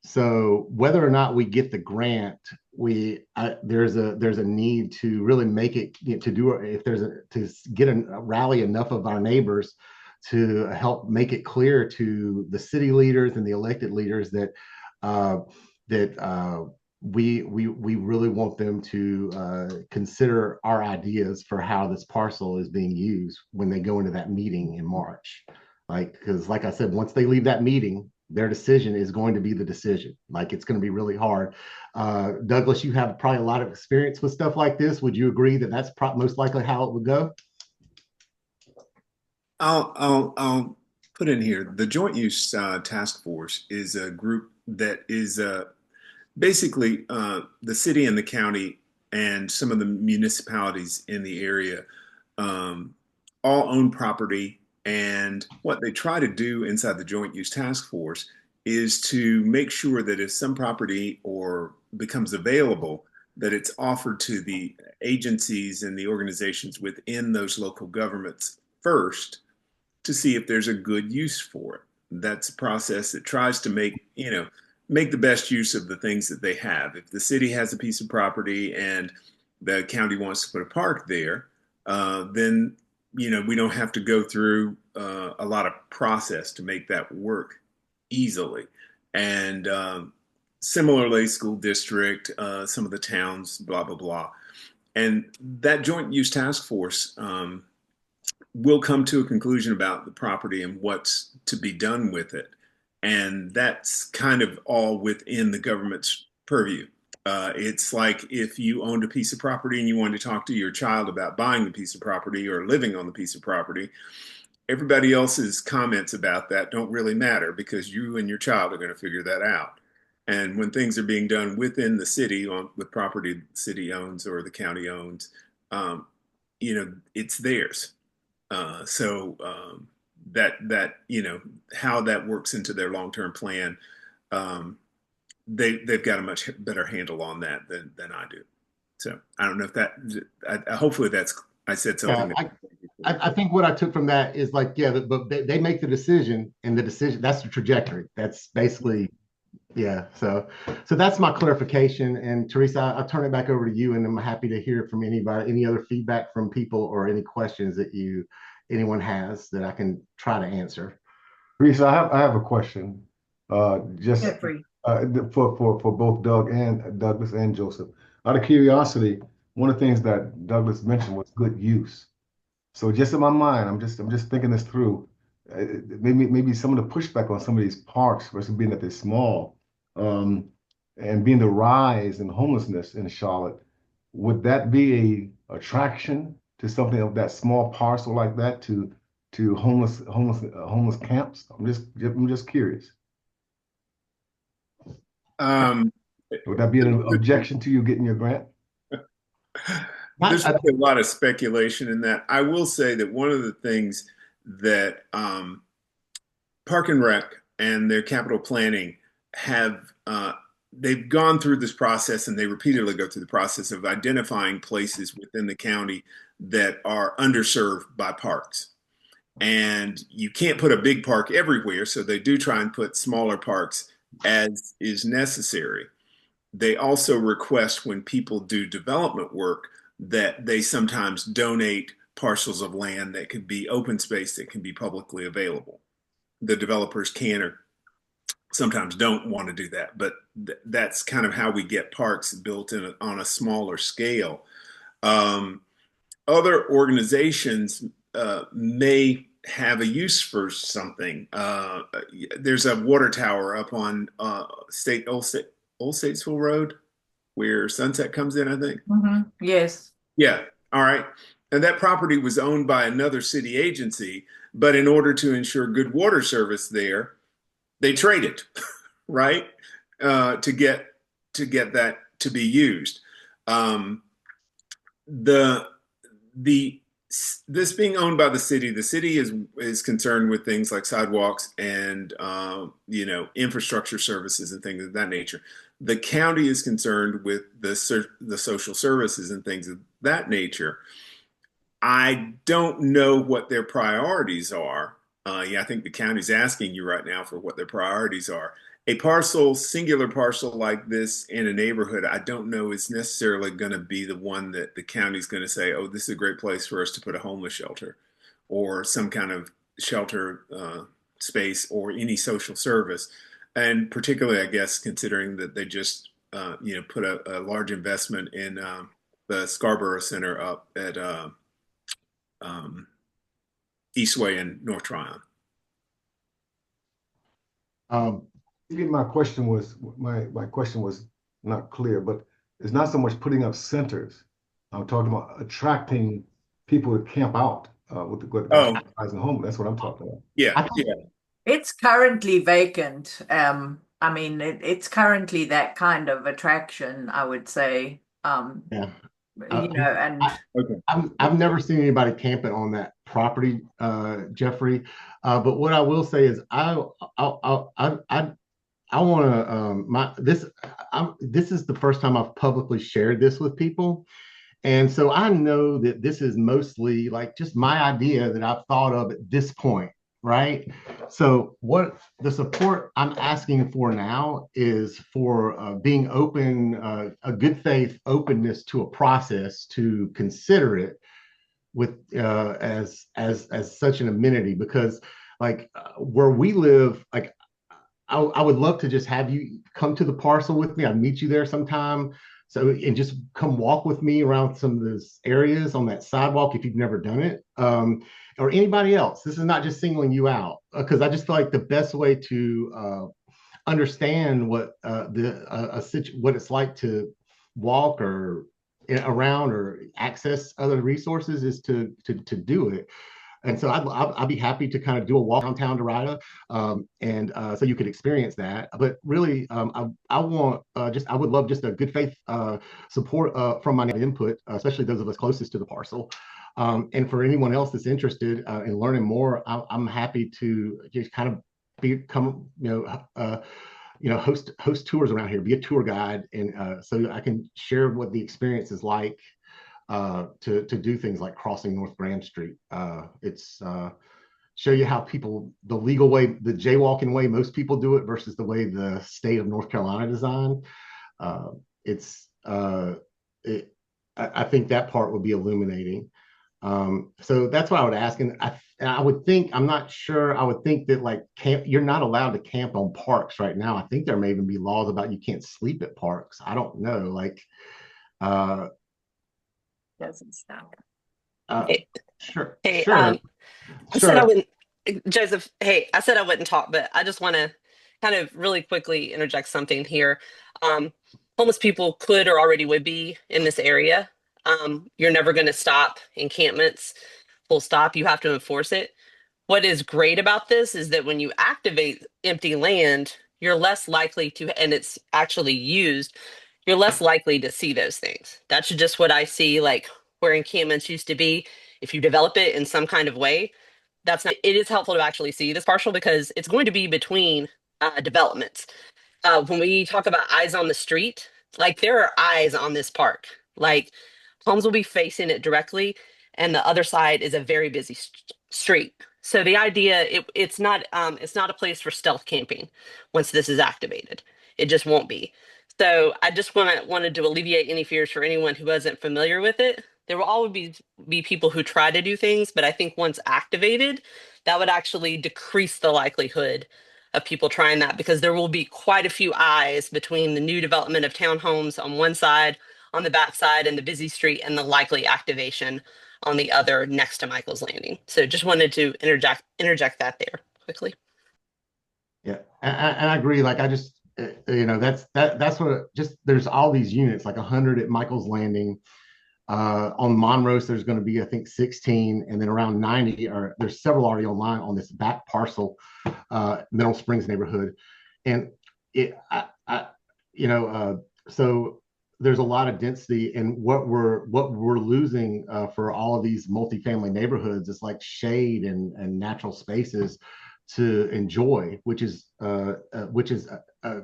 [SPEAKER 15] So whether or not we get the grant, there's a need to really make it to rally enough of our neighbors to help make it clear to the city leaders and the elected leaders that we really want them to consider our ideas for how this parcel is being used when they go into that meeting in March. Because like I said, once they leave that meeting, their decision is going to be the decision. It's going to be really hard. Douglas, you have probably a lot of experience with stuff like this. Would you agree that that's most likely how it would go?
[SPEAKER 5] I'll put in here, the Joint Use Task Force is a group that is basically the city and the county and some of the municipalities in the area all own property. And what they try to do inside the Joint Use Task Force is to make sure that if some property or becomes available, that it's offered to the agencies and the organizations within those local governments first to see if there's a good use for it. That's a process that tries to make the best use of the things that they have. If the city has a piece of property and the county wants to put a park there, then we don't have to go through a lot of process to make that work easily. And similarly, school district, some of the towns, blah, blah, blah. And that Joint Use Task Force will come to a conclusion about the property and what's to be done with it. And that's kind of all within the government's purview. It's like if you owned a piece of property and you wanted to talk to your child about buying the piece of property or living on the piece of property, everybody else's comments about that don't really matter because you and your child are going to figure that out. And when things are being done within the city with property the city owns or the county owns, it's theirs. So how that works into their long-term plan, they've got a much better handle on that than I do. So I don't know if hopefully I said something.
[SPEAKER 15] Yeah, I think what I took from that is but they make the decision, and the decision, that's the trajectory. That's basically, yeah. So that's my clarification. And Teresa, I'll turn it back over to you, and I'm happy to hear from anybody, any other feedback from people or any questions that anyone has that I can try to answer.
[SPEAKER 6] Teresa, I have a question. Just
[SPEAKER 1] Jeffrey.
[SPEAKER 6] For both Douglas and Joseph. Out of curiosity, one of the things that Douglas mentioned was good use. So just in my mind, I'm just thinking this through. Maybe some of the pushback on some of these parks, versus being that they're small, and being the rise in homelessness in Charlotte, would that be a attraction to something of that small parcel like that to homeless camps? I'm just curious. Would that be an objection to you getting your grant?
[SPEAKER 5] There's probably a lot of speculation in that. I will say that one of the things that Park and Rec and their capital planning have they've gone through this process, and they repeatedly go through the process of identifying places within the county that are underserved by parks. And you can't put a big park everywhere, so they do try and put smaller parks as is necessary. They also request, when people do development work, that they sometimes donate parcels of land that could be open space that can be publicly available. The developers can or sometimes don't want to do that, but that's kind of how we get parks built on a smaller scale. Other organizations may have a use for something. There's a water tower up on Old Statesville Road where Sunset comes in, I think.
[SPEAKER 1] Yes.
[SPEAKER 5] Yeah. All right. And that property was owned by another city agency, but in order to ensure good water service there, they traded, right? To get that to be used. This being owned by the city is concerned with things like sidewalks and infrastructure services and things of that nature. The county is concerned with the social services and things of that nature. I don't know what their priorities are. I think the county's asking you right now for what their priorities are. A singular parcel like this in a neighborhood, I don't know is necessarily going to be the one that the county's going to say, oh, this is a great place for us to put a homeless shelter or some kind of shelter space or any social service. And particularly, I guess, considering that they just, put a large investment in the Scarborough Center up at Eastway and North Tryon.
[SPEAKER 6] My question was not clear, but it's not so much putting up centers. I'm talking about attracting people to camp out with the home. That's what I'm talking about.
[SPEAKER 5] Yeah.
[SPEAKER 1] It's currently vacant. It's currently that kind of attraction, I would say.
[SPEAKER 15] Yeah.
[SPEAKER 1] And
[SPEAKER 15] I've never seen anybody camping on that property, Jeffrey. But what I will say is I want to this is the first time I've publicly shared this with people. And so I know that this is mostly like just my idea that I've thought of at this point, right? So what the support I'm asking for now is for being open, a good faith openness to a process to consider it with as such an amenity, because where we live, I would love to just have you come to the parcel with me. I'd meet you there sometime. And just come walk with me around some of those areas on that sidewalk if you've never done it, or anybody else. This is not just singling you out, because I just feel like the best way to understand what it's like to walk or around or access other resources is to do it. And so I'd be happy to kind of do a walk downtown Derita, and so you could experience that. But really, I would love just a good faith support from my input, especially those of us closest to the parcel. And for anyone else that's interested in learning more, I'm happy to just kind of host tours around here, be a tour guide, and so I can share what the experience is like. To do things like crossing North Graham Street. It's show you how the legal way, the jaywalking way most people do it versus the way the state of North Carolina designed. I think that part would be illuminating. So that's what I would ask. And I would think, I'm not sure, I would think that you're not allowed to camp on parks right now. I think there may even be laws about you can't sleep at parks. I don't know.
[SPEAKER 2] Doesn't stop.
[SPEAKER 15] Sure.
[SPEAKER 11] Hey,
[SPEAKER 15] sure.
[SPEAKER 11] I
[SPEAKER 15] sure.
[SPEAKER 11] said I wouldn't, Joseph. Hey, I said I wouldn't talk, but I just want to kind of really quickly interject something here. Homeless people could or already would be in this area. You're never going to stop encampments, full stop. You have to enforce it. What is great about this is that when you activate empty land, you're less likely to, and it's actually used, you're less likely to see those things. That's just what I see, like where encampments used to be. If you develop it in some kind of way, that's not, it is helpful to actually see this partial because it's going to be between developments. When we talk about eyes on the street, like there are eyes on this park. Like homes will be facing it directly, and the other side is a very busy street. So the idea, it's not a place for stealth camping once this is activated. It just won't be. So I just wanted to alleviate any fears for anyone who wasn't familiar with it. There will always be people who try to do things, but I think once activated, that would actually decrease the likelihood of people trying that because there will be quite a few eyes between the new development of townhomes on one side, on the back side, and the busy street, and the likely activation on the other next to Michael's Landing. So just wanted to interject that there quickly.
[SPEAKER 15] Yeah, and I agree. Like I just, that's what just there's all these units, like 100 at Michael's Landing. On Monrose, there's going to be, I think, 16, and then around 90 are there's several already online on this back parcel, Mineral Springs neighborhood, and so there's a lot of density, and what we're losing for all of these multifamily neighborhoods is like shade and natural spaces to enjoy, which is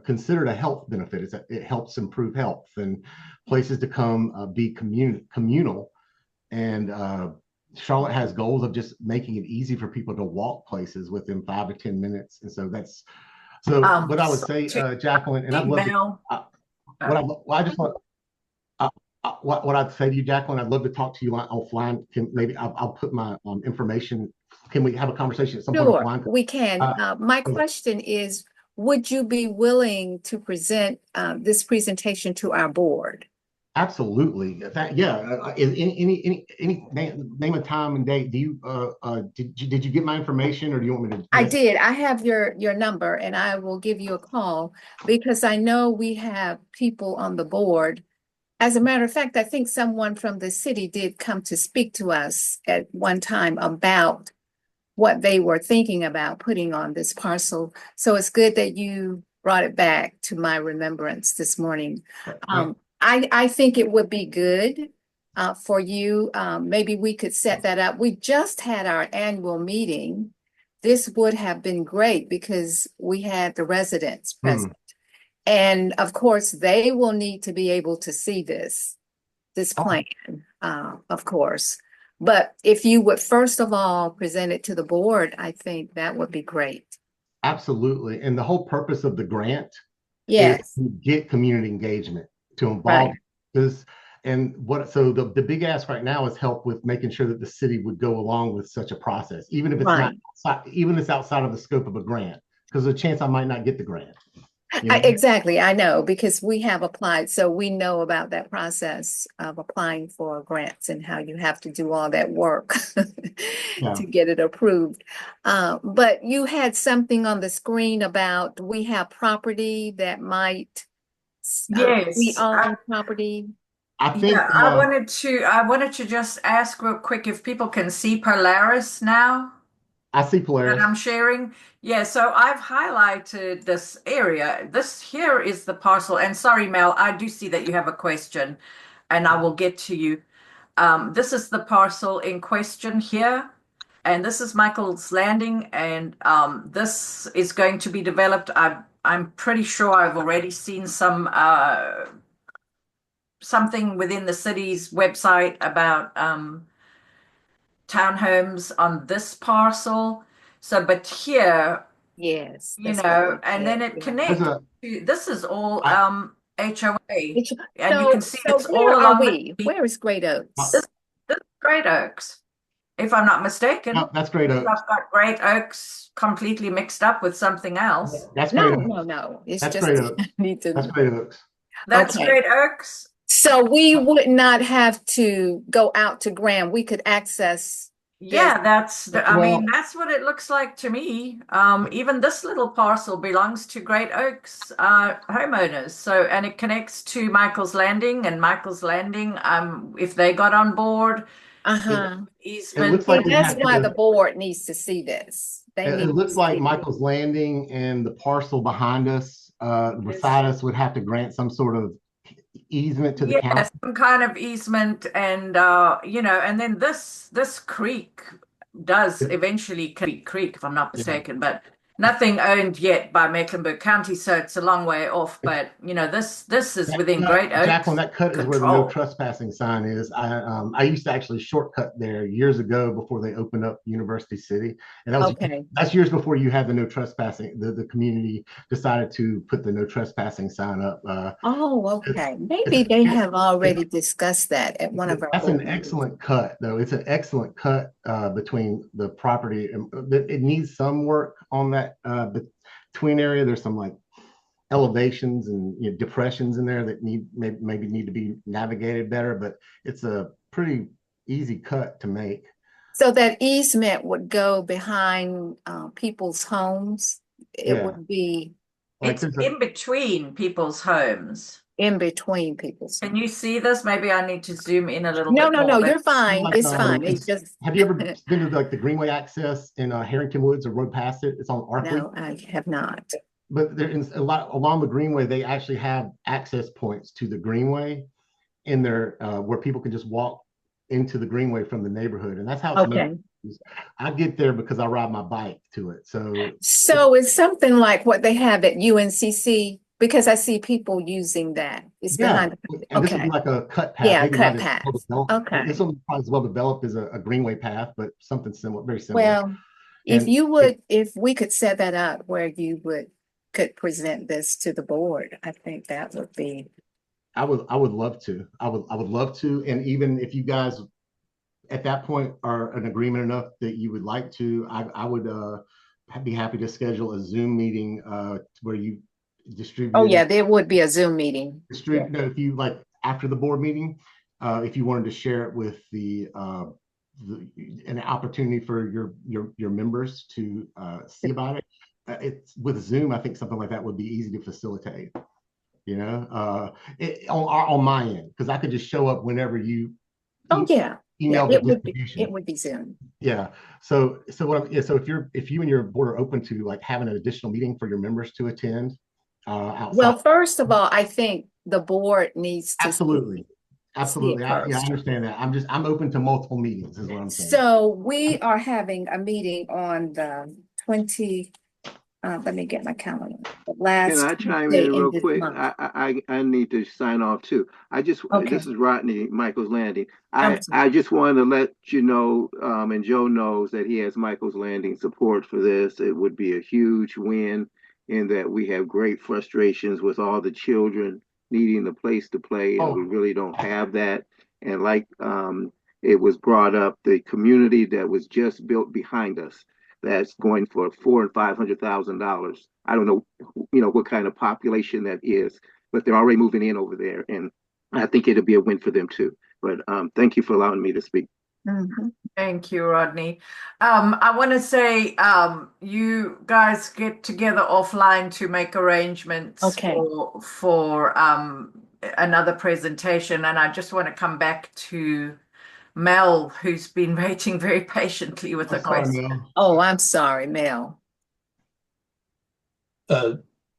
[SPEAKER 15] considered a health benefit. It helps improve health and places to come be communal. And Charlotte has goals of just making it easy for people to walk places within 5 to 10 minutes. And so that's what I would say, Jacqueline. And I'd love to, what I'd say to you, Jacqueline, I'd love to talk to you offline. Maybe I'll put my information. Can we have a conversation at some point offline?
[SPEAKER 2] We can. My question is, would you be willing to present this presentation to our board?
[SPEAKER 15] Absolutely. Any name of time and date? Do you did you get my information, or do you want me to?
[SPEAKER 2] I did. I have your number, and I will give you a call because I know we have people on the board. As a matter of fact, I think someone from the city did come to speak to us at one time about what they were thinking about putting on this parcel. So it's good that you brought it back to my remembrance this morning. I think it would be good for you. Maybe we could set that up. We just had our annual meeting. This would have been great because we had the residents present. And of course, they will need to be able to see this plan, of course. But if you would first of all present it to the board, I think that would be great.
[SPEAKER 15] Absolutely. And the whole purpose of the grant
[SPEAKER 2] is
[SPEAKER 15] to get community engagement, to involve this. And so the big ask right now is help with making sure that the city would go along with such a process, even if it's not, even if it's outside of the scope of a grant, because there's a chance I might not get the grant.
[SPEAKER 2] Exactly. I know because we have applied. So we know about that process of applying for grants and how you have to do all that work to get it approved. But you had something on the screen about we have property that might we own property.
[SPEAKER 15] I think
[SPEAKER 1] I wanted to just ask real quick if people can see Polaris now.
[SPEAKER 15] I see Polaris.
[SPEAKER 1] That I'm sharing. Yeah, so I've highlighted this area. This here is the parcel. And sorry, Mel, I do see that you have a question and I will get to you. This is the parcel in question here. And this is Michael's Landing. And this is going to be developed. I'm pretty sure I've already seen something within the city's website about townhomes on this parcel. So, but here,
[SPEAKER 2] yes,
[SPEAKER 1] you know, and then it connects to, this is all HOA. And you can see it's all along
[SPEAKER 2] where is Great Oaks?
[SPEAKER 1] This is Great Oaks, if I'm not mistaken.
[SPEAKER 15] No, that's Great Oaks.
[SPEAKER 1] I've got Great Oaks completely mixed up with something else.
[SPEAKER 15] That's Great Oaks.
[SPEAKER 2] No. It's
[SPEAKER 15] that's
[SPEAKER 2] just
[SPEAKER 15] Great Oaks. That's Great Oaks.
[SPEAKER 1] That's Great Oaks.
[SPEAKER 2] So we would not have to go out to Graham. We could access
[SPEAKER 1] Yeah, I mean,
[SPEAKER 15] Well,
[SPEAKER 1] that's what it looks like to me. Even this little parcel belongs to Great Oaks homeowners. So, and it connects to Michael's Landing, and Michael's Landing, if they got on board,
[SPEAKER 2] Uh-huh.
[SPEAKER 15] it looks
[SPEAKER 1] easement.
[SPEAKER 2] And
[SPEAKER 15] like we
[SPEAKER 2] that's
[SPEAKER 15] have
[SPEAKER 2] why the
[SPEAKER 15] to.
[SPEAKER 2] board needs to see this. They
[SPEAKER 15] It
[SPEAKER 2] need to
[SPEAKER 15] looks like
[SPEAKER 2] see
[SPEAKER 15] Michael's Landing and the parcel behind us,
[SPEAKER 1] Yes.
[SPEAKER 15] beside us, would have to grant some sort of easement to the
[SPEAKER 1] Yeah,
[SPEAKER 15] county.
[SPEAKER 1] some kind of easement, and and then this creek does eventually creek, if I'm not
[SPEAKER 15] Yeah.
[SPEAKER 1] mistaken, but nothing owned yet by Mecklenburg County, so it's a long way off. But this is within Great
[SPEAKER 15] Jacqueline,
[SPEAKER 1] Oaks
[SPEAKER 15] that cut is where the no
[SPEAKER 1] control.
[SPEAKER 15] trespassing sign is. I used to actually shortcut there years ago before they opened up University City, and
[SPEAKER 2] Okay.
[SPEAKER 15] that's years before you had the no trespassing. The community decided to put the no trespassing sign up.
[SPEAKER 2] Oh,
[SPEAKER 15] It's,
[SPEAKER 2] okay.
[SPEAKER 15] it's,
[SPEAKER 2] Maybe they have
[SPEAKER 15] it's
[SPEAKER 2] already discussed that at one of our
[SPEAKER 15] That's
[SPEAKER 2] board
[SPEAKER 15] an
[SPEAKER 2] meetings.
[SPEAKER 15] excellent cut, though. It's an excellent cut between the property. And it needs some work on that between area. There's some like elevations and depressions in there that maybe need to be navigated better, but it's a pretty easy cut to make.
[SPEAKER 2] So that easement would go behind people's homes. It
[SPEAKER 15] Yeah,
[SPEAKER 2] would be
[SPEAKER 15] like
[SPEAKER 1] It's
[SPEAKER 15] there's a
[SPEAKER 1] in between people's homes.
[SPEAKER 2] in between people's
[SPEAKER 1] Can
[SPEAKER 2] homes.
[SPEAKER 1] you see this? Maybe I need to zoom in a little
[SPEAKER 2] No,
[SPEAKER 1] bit
[SPEAKER 2] no,
[SPEAKER 1] more,
[SPEAKER 2] no,
[SPEAKER 1] but
[SPEAKER 2] you're fine.
[SPEAKER 15] like
[SPEAKER 2] It's fine. It's just
[SPEAKER 15] have you ever been to like the Greenway access in Harrington Woods or rode past it? It's on Arkley.
[SPEAKER 2] no, I have not.
[SPEAKER 15] But there is a lot along the Greenway. They actually have access points to the Greenway in there where people can just walk into the Greenway from the neighborhood, and that's how it's
[SPEAKER 2] Okay.
[SPEAKER 15] used. I get there because I ride my bike to it.
[SPEAKER 2] So it's something like what they have at UNCC because I see people using that. It's
[SPEAKER 15] Yeah,
[SPEAKER 2] behind.
[SPEAKER 15] and this would be
[SPEAKER 2] Okay.
[SPEAKER 15] like a cut path,
[SPEAKER 2] Yeah,
[SPEAKER 15] maybe not
[SPEAKER 2] cut
[SPEAKER 15] as well
[SPEAKER 2] paths.
[SPEAKER 15] developed. This
[SPEAKER 2] Okay.
[SPEAKER 15] one probably as well developed as a Greenway path, but something similar, very similar.
[SPEAKER 2] Well,
[SPEAKER 15] And
[SPEAKER 2] if we could set that up where you could present this to the board, I think that would be.
[SPEAKER 15] I would love to. I would love to. And even if you guys at that point are in agreement enough that you would like to, I would be happy to schedule a Zoom meeting where you
[SPEAKER 2] Oh,
[SPEAKER 15] distribute
[SPEAKER 2] yeah, there would be a Zoom meeting. Yeah.
[SPEAKER 15] if you like after the board meeting, if you wanted to share it with an opportunity for your members to see about it. It's with Zoom, I think something like that would be easy to facilitate. On my end, because I could just show up whenever you
[SPEAKER 2] Oh, yeah. Yeah,
[SPEAKER 15] email the distribution.
[SPEAKER 2] it would be Zoom.
[SPEAKER 15] Yeah. So if you and your board are open to like having an additional meeting for your members to attend outside.
[SPEAKER 2] Well, first of all, I think the board needs to
[SPEAKER 15] Absolutely.
[SPEAKER 2] see it
[SPEAKER 15] Absolutely. I
[SPEAKER 2] first.
[SPEAKER 15] understand that. I'm open to multiple meetings is what I'm saying.
[SPEAKER 2] So we are having a meeting on the 20, let me get my calendar. The
[SPEAKER 10] Can
[SPEAKER 2] last
[SPEAKER 10] I chime
[SPEAKER 2] Tuesday
[SPEAKER 10] in real
[SPEAKER 2] this
[SPEAKER 10] quick?
[SPEAKER 2] month.
[SPEAKER 10] I need to sign off too.
[SPEAKER 2] Okay.
[SPEAKER 10] This is Rodney, Michael's Landing.
[SPEAKER 2] I'm sorry.
[SPEAKER 10] I just wanted to let you know, and Joe knows that he has Michael's Landing support for this. It would be a huge win in that we have great frustrations with all the children needing a place to play, and we really don't have that. And like it was brought up, the community that was just built behind us, that's going for $400,000 and $500,000. I don't know, what kind of population that is, but they're already moving in over there, and I think it'll be a win for them too. But thank you for allowing me to speak.
[SPEAKER 2] Mhm.
[SPEAKER 1] thank you, Rodney. I want to say you guys get together offline to make arrangements
[SPEAKER 2] Okay.
[SPEAKER 1] for another presentation, and I just want to come back to Mel, who's been waiting very patiently with a question.
[SPEAKER 15] Mel.
[SPEAKER 2] Oh, I'm sorry, Mel.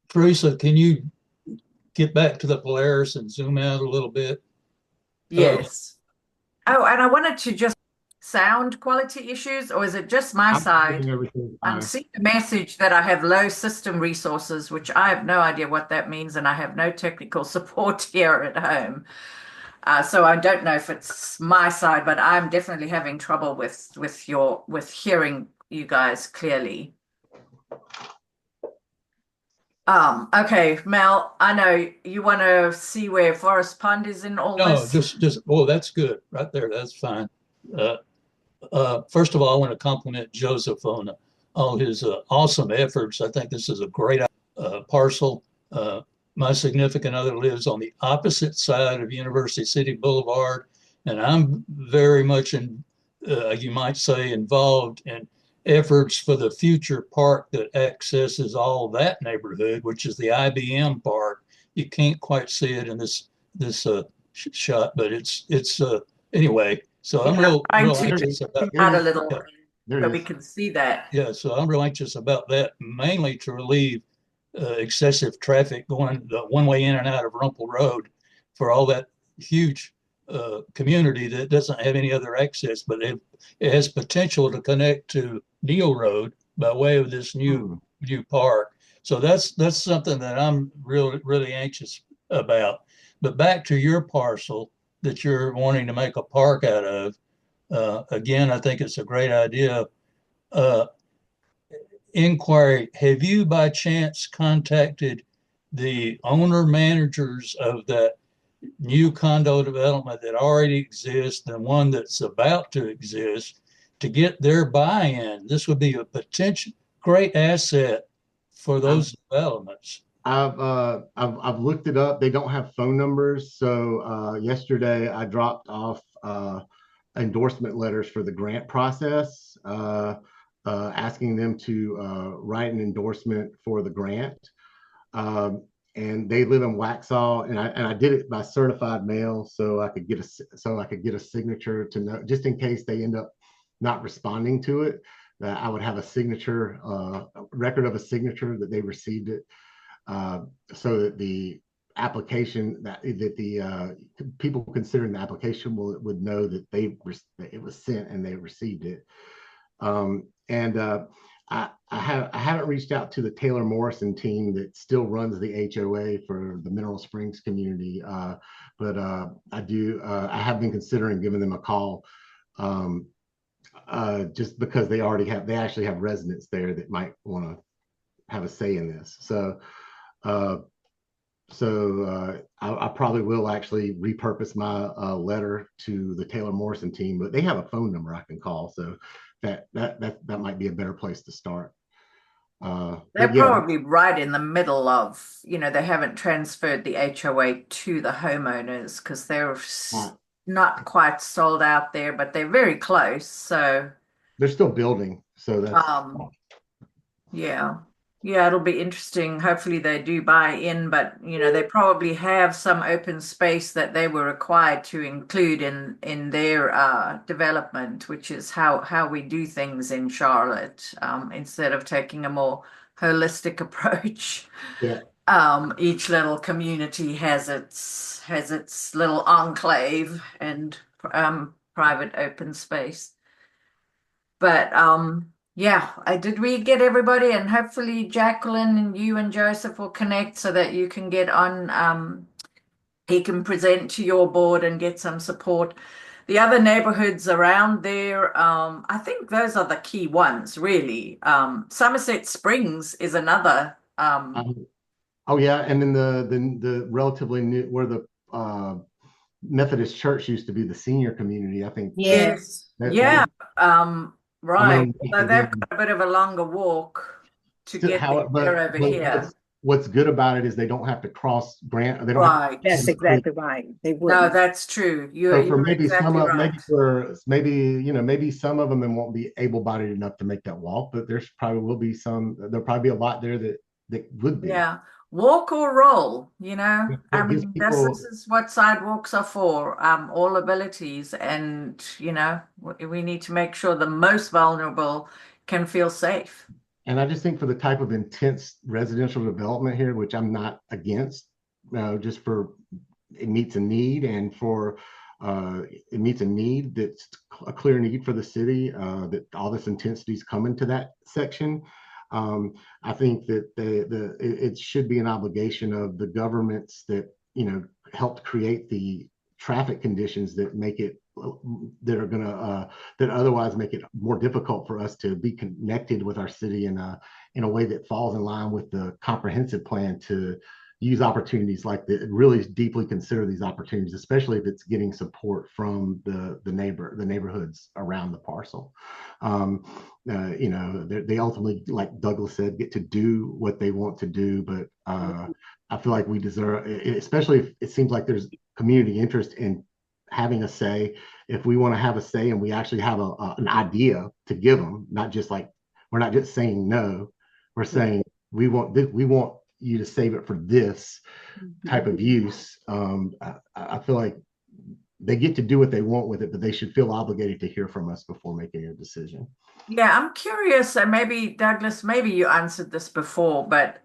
[SPEAKER 4] Teresa, can you get back to the Polaris and zoom out a little bit?
[SPEAKER 1] Yes. Oh, and I wanted to just sound quality issues, or is it just my side? I'm seeing a message that I have low system resources, which I have no idea what that means, and I have no technical support here at home. So I don't know if it's my side, but I'm definitely having trouble with hearing you guys clearly. Okay, Mel, I know you want to see where Forest Pond is in all this.
[SPEAKER 4] No, that's good right there. That's fine. First of all, I want to compliment Joseph on all his awesome efforts. I think this is a great parcel. My significant other lives on the opposite side of University City Boulevard, and I'm very much you might say, involved in efforts for the future park that accesses all that neighborhood, which is the IBM park. You can't quite see it in this shot, but it's anyway. So I'm
[SPEAKER 1] Yeah, trying
[SPEAKER 4] real
[SPEAKER 1] to
[SPEAKER 4] anxious about.
[SPEAKER 1] zoom out a little
[SPEAKER 4] Yeah,
[SPEAKER 1] so we can see that.
[SPEAKER 4] yeah. So I'm real anxious about that, mainly to relieve excessive traffic going the one way in and out of Rumpel Road for all that huge community that doesn't have any other access, but it has potential to connect to Neal Road by way of this new park. So that's something that I'm really anxious about. But back to your parcel that you're wanting to make a park out of, again, I think it's a great idea. Uh, Inquiry, have you by chance contacted the owner managers of that new condo development that already exists, the one that's about to exist, to get their buy-in? This would be a potential great asset for those developments.
[SPEAKER 15] I've looked it up. They don't have phone numbers. So yesterday I dropped off endorsement letters for the grant process, asking them to write an endorsement for the grant. And they live in Waxhaw, and I did it by certified mail, so I could get a signature to know, just in case they end up not responding to it, that I would have a signature, record of a signature that they received it, so that the application that the people considering the application would know that that it was sent and they received it. I haven't reached out to the Taylor Morrison team that still runs the HOA for the Mineral Springs community, but I have been considering giving them a call, just because they actually have residents there that might want to have a say in this. So I probably will actually repurpose my letter to the Taylor Morrison team, but they have a phone number I can call, so that might be a better place to start.
[SPEAKER 1] They're probably right in the middle of, they haven't transferred the HOA to the homeowners because they're not quite sold out there, but they're very close. So
[SPEAKER 15] they're still building. So that's
[SPEAKER 1] yeah, it'll be interesting. Hopefully they do buy in, but they probably have some open space that they were required to include in their development, which is how we do things in Charlotte, instead of taking a more holistic approach.
[SPEAKER 15] Yeah.
[SPEAKER 1] Each little community has its little enclave and private open space. But yeah, did we get everybody? And hopefully Jacqueline and you and Joseph will connect so that you can get on, he can present to your board and get some support. The other neighborhoods around there, I think those are the key ones, really. Somerset Springs is another.
[SPEAKER 15] Oh yeah, and then the relatively new, where the Methodist Church used to be, the senior community, I think.
[SPEAKER 1] Yes. Right. So they've got a bit of a longer walk to get there over here.
[SPEAKER 15] What's good about it is they don't have to cross Grant. They don't.
[SPEAKER 1] Right.
[SPEAKER 2] That's exactly right. They would.
[SPEAKER 1] No, that's true. You're
[SPEAKER 15] maybe
[SPEAKER 1] exactly right.
[SPEAKER 15] maybe some of them won't be able-bodied enough to make that walk, but there's probably will be some. There'll probably be a lot there that would be.
[SPEAKER 1] Yeah. Walk or roll, this is what sidewalks are for, all abilities. And, we need to make sure the most vulnerable can feel safe.
[SPEAKER 15] And I just think for the type of intense residential development here, which I'm not against, just for it meets a need, and for it meets a need that's a clear need for the city, that all this intensity is coming to that section. I think that it should be an obligation of the governments that helped create the traffic conditions that make it that otherwise make it more difficult for us to be connected with our city in a way that falls in line with the comprehensive plan to use opportunities like that, really deeply consider these opportunities, especially if it's getting support from the neighborhoods around the parcel. They ultimately, like Douglas said, get to do what they want to do, but I feel like we deserve, especially if it seems like there's community interest in having a say, if we want to have a say and we actually have an idea to give them, not just like, we're not just saying no, we're saying we want this, we want you to save it for this type of use. I feel like they get to do what they want with it, but they should feel obligated to hear from us before making a decision.
[SPEAKER 1] Yeah, I'm curious, and maybe Douglas, maybe you answered this before, but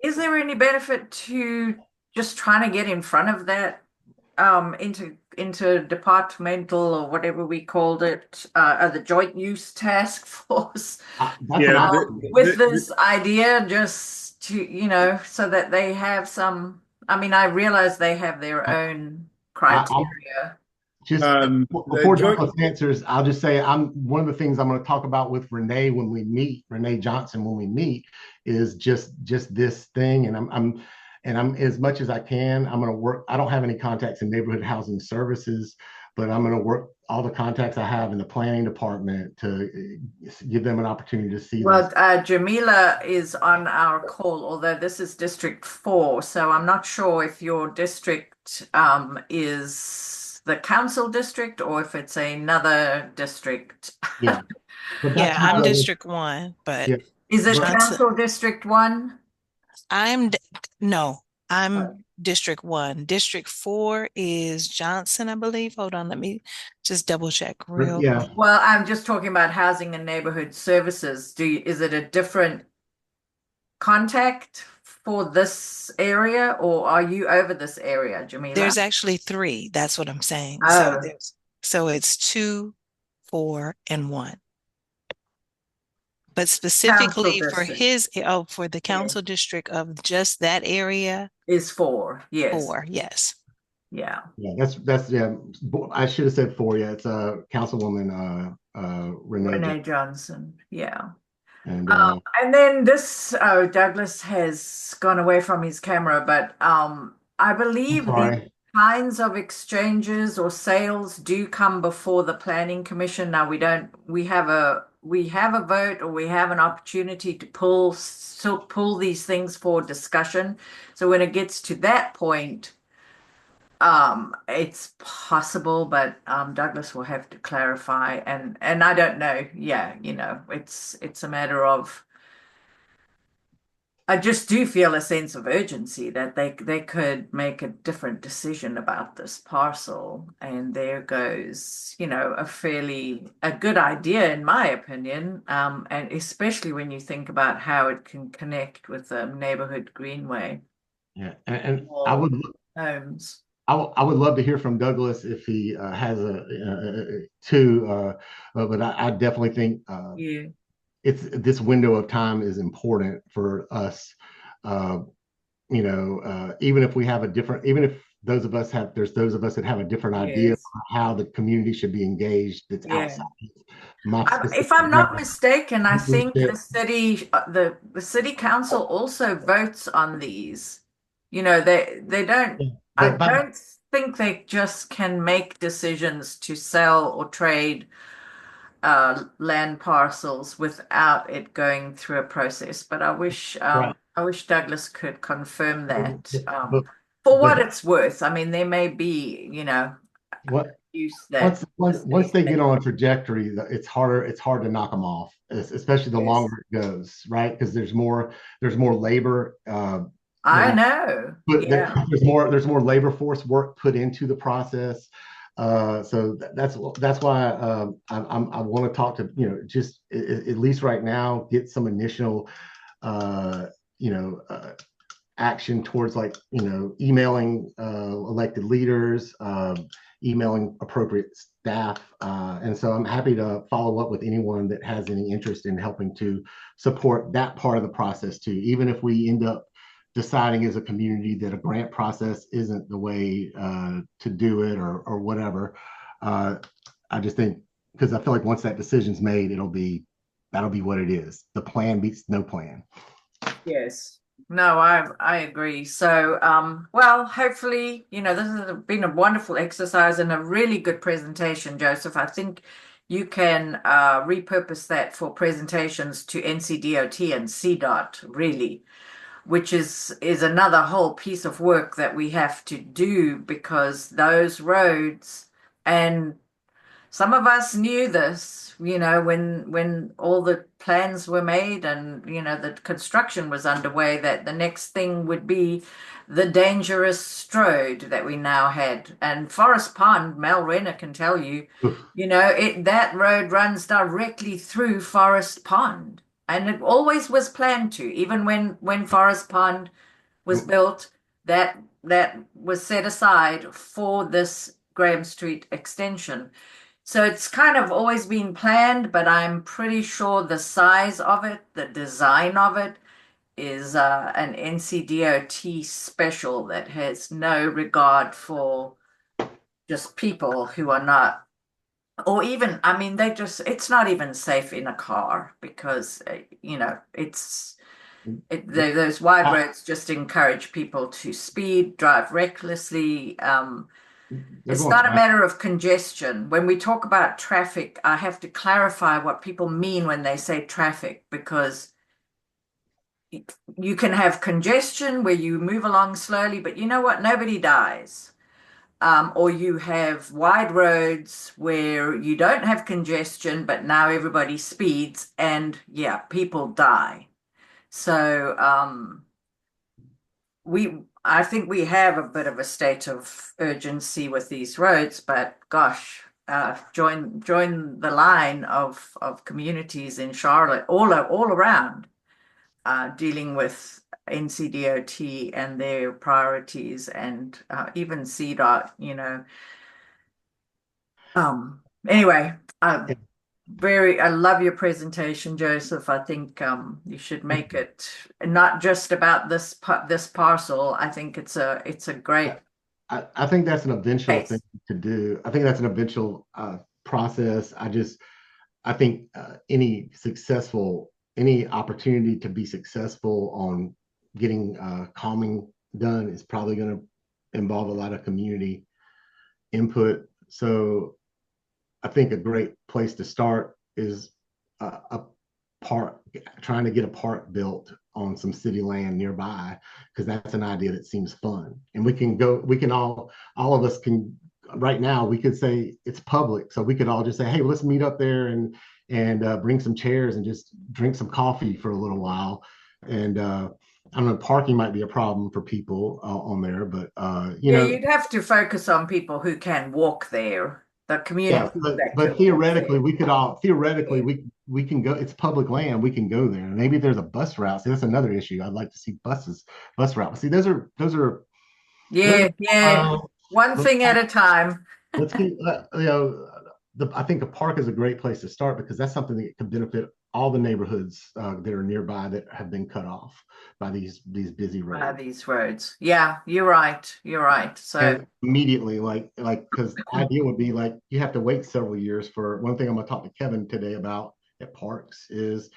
[SPEAKER 1] is there any benefit to just trying to get in front of that interdepartmental or whatever we called it, the joint use task force with this idea, just to, so that they have some, I mean, I realize they have their own criteria.
[SPEAKER 15] Just before Douglas answers, I'll just say one of the things I'm going to talk about with Renee when we meet, Renee Johnson, when we meet, is just this thing. And I'm as much as I can, I'm going to work. I don't have any contacts in neighborhood housing services, but I'm going to work all the contacts I have in the planning department to give them an opportunity to see
[SPEAKER 1] well,
[SPEAKER 15] this.
[SPEAKER 1] Jamila is on our call, although this is District 4, so I'm not sure if your district is the council district or if it's another district.
[SPEAKER 15] Yeah,
[SPEAKER 12] yeah, I'm District 1, but
[SPEAKER 15] yeah.
[SPEAKER 1] Is it council District 1?
[SPEAKER 12] No, I'm District 1. District 4 is Johnson, I believe. Hold on, let me just double check real quick.
[SPEAKER 1] Well, I'm just talking about housing and neighborhood services. Is it a different contact for this area, or are you over this area, Jamila?
[SPEAKER 12] There's actually 3. That's what I'm saying.
[SPEAKER 1] Oh.
[SPEAKER 12] So it's 2, 4, and 1. But specifically for for the council district of just that area
[SPEAKER 1] is 4. Yes.
[SPEAKER 12] 4, yes.
[SPEAKER 1] Yeah.
[SPEAKER 15] Yeah, that's I should have said 4. Yeah, it's Councilwoman
[SPEAKER 1] Renee Johnson. Yeah.
[SPEAKER 15] And
[SPEAKER 1] then this, Douglas has gone away from his camera, but I believe these kinds of exchanges or sales do come before the Planning Commission. Now we have a vote, or we have an opportunity to pull these things for discussion. So when it gets to that point, it's possible, but Douglas will have to clarify, and I don't know. Yeah, it's a matter of, I just do feel a sense of urgency that they could make a different decision about this parcel, and there goes, a good idea in my opinion, and especially when you think about how it can connect with the neighborhood greenway.
[SPEAKER 15] Yeah, and I would
[SPEAKER 1] homes.
[SPEAKER 15] I would love to hear from Douglas if he has but I definitely think it's this window of time is important for us. Even if we have even if there's those of us that have a different idea of how the community should be engaged. That's outside.
[SPEAKER 1] If I'm not mistaken, I think the city council also votes on these. They don't. I don't think they just can make decisions to sell or trade land parcels without it going through a process. But I wish Douglas could confirm that. For what it's worth, I mean, there may be, use that.
[SPEAKER 15] Once they get on a trajectory, it's hard to knock them off, especially the longer it goes, right? Because there's more labor.
[SPEAKER 1] I know.
[SPEAKER 15] But there's more labor force work put into the process. So that's why I want to talk to, just at least right now, get some initial action towards emailing elected leaders, emailing appropriate staff. And so I'm happy to follow up with anyone that has any interest in helping to support that part of the process too, even if we end up deciding as a community that a grant process isn't the way to do it or whatever. I just think, because I feel like once that decision's made, that'll be what it is. The plan beats no plan.
[SPEAKER 1] Yes. No, I agree. So, well, hopefully, this has been a wonderful exercise and a really good presentation, Joseph. I think you can repurpose that for presentations to NCDOT and CDOT, really. which is another whole piece of work that we have to do because those roads, and some of us knew this, when all the plans were made and, the construction was underway, that the next thing would be the dangerous Strode that we now had. And Forest Pond, Mel Renner can tell you, that road runs directly through Forest Pond. And it always was planned to, even when Forest Pond was built, that was set aside for this Graham Street extension. So it's kind of always been planned, but I'm pretty sure the size of it, the design of it, is an NCDOT special that has no regard for just people who are not, or even, I mean, it's not even safe in a car because, those wide roads just encourage people to speed, drive recklessly. It's not a matter of congestion. When we talk about traffic, I have to clarify what people mean when they say traffic, because you can have congestion where you move along slowly, but you know what? Nobody dies. Or you have wide roads where you don't have congestion, but now everybody speeds and yeah, people die. So I think we have a bit of a state of urgency with these roads, but gosh, join the line of communities in Charlotte all around dealing with NCDOT and their priorities, and even CDOT, Anyway, I love your presentation, Joseph. I think you should make it not just about this parcel. I think it's a great.
[SPEAKER 15] I think that's an eventual
[SPEAKER 1] case.
[SPEAKER 15] thing to do. I think that's an eventual process. I think any opportunity to be successful on getting calming done is probably going to involve a lot of community input. So I think a great place to start is a park, trying to get a park built on some city land nearby, because that's an idea that seems fun. And all of us can, right now, we could say it's public. So we could all just say, hey, let's meet up there and bring some chairs and just drink some coffee for a little while. And I don't know, parking might be a problem for people on there, but
[SPEAKER 1] you'd have to focus on people who can walk there. The community.
[SPEAKER 15] Yeah, but theoretically, we can go. It's public land. We can go there. Maybe there's a bus route. See, that's another issue. I'd like to see bus routes. See, those are.
[SPEAKER 1] Yeah. One thing at a time.
[SPEAKER 15] Let's keep. I think a park is a great place to start, because that's something that could benefit all the neighborhoods that are nearby that have been cut off by these busy roads.
[SPEAKER 1] By these roads. Yeah, you're right. So
[SPEAKER 15] and immediately, because the idea would be you have to wait several years for one thing. I'm going to talk to Kevin today about at parks is,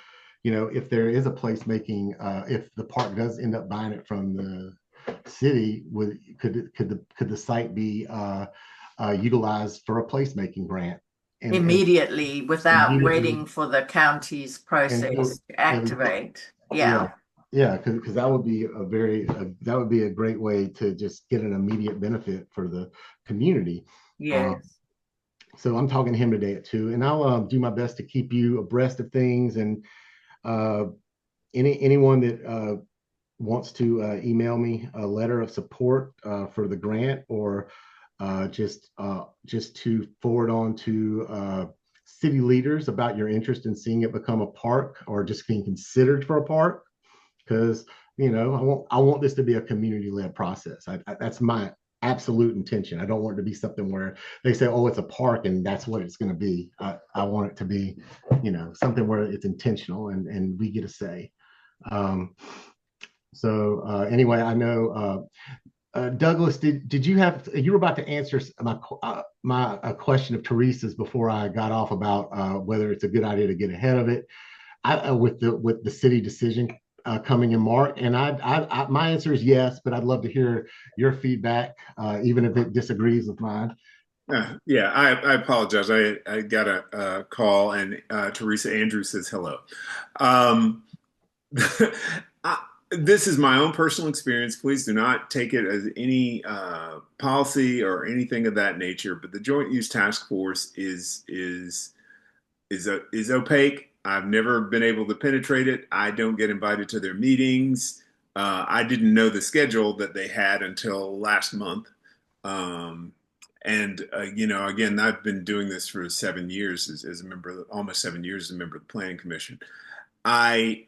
[SPEAKER 15] if there is a placemaking, if the park does end up buying it from the city, could the site be utilized for a placemaking grant?
[SPEAKER 1] Immediately, without waiting for the county's process to activate. Yeah,
[SPEAKER 15] because that would be a great way to just get an immediate benefit for the community.
[SPEAKER 1] Yes.
[SPEAKER 15] So I'm talking to him today at 2, and I'll do my best to keep you abreast of things. And anyone that wants to email me a letter of support for the grant, or just to forward on to city leaders about your interest in seeing it become a park, or just being considered for a park, because I want this to be a community-led process. That's my absolute intention. I don't want it to be something where they say, oh, it's a park and that's what it's going to be. I want it to be something where it's intentional and we get a say. Anyway, I know Douglas, did you were about to answer my question of Teresa's before I got off about whether it's a good idea to get ahead of it with the city decision coming in March, and my answer is yes, but I'd love to hear your feedback, even if it disagrees with mine.
[SPEAKER 5] Yeah, I apologize. I got a call, and Teresa Andrews says hello. This is my own personal experience. Please do not take it as any policy or anything of that nature. But the Joint Use Task Force is opaque. I've never been able to penetrate it. I don't get invited to their meetings. I didn't know the schedule that they had until last month. Again, I've been doing this for 7 years as a member, almost 7 years as a member of the Planning Commission. I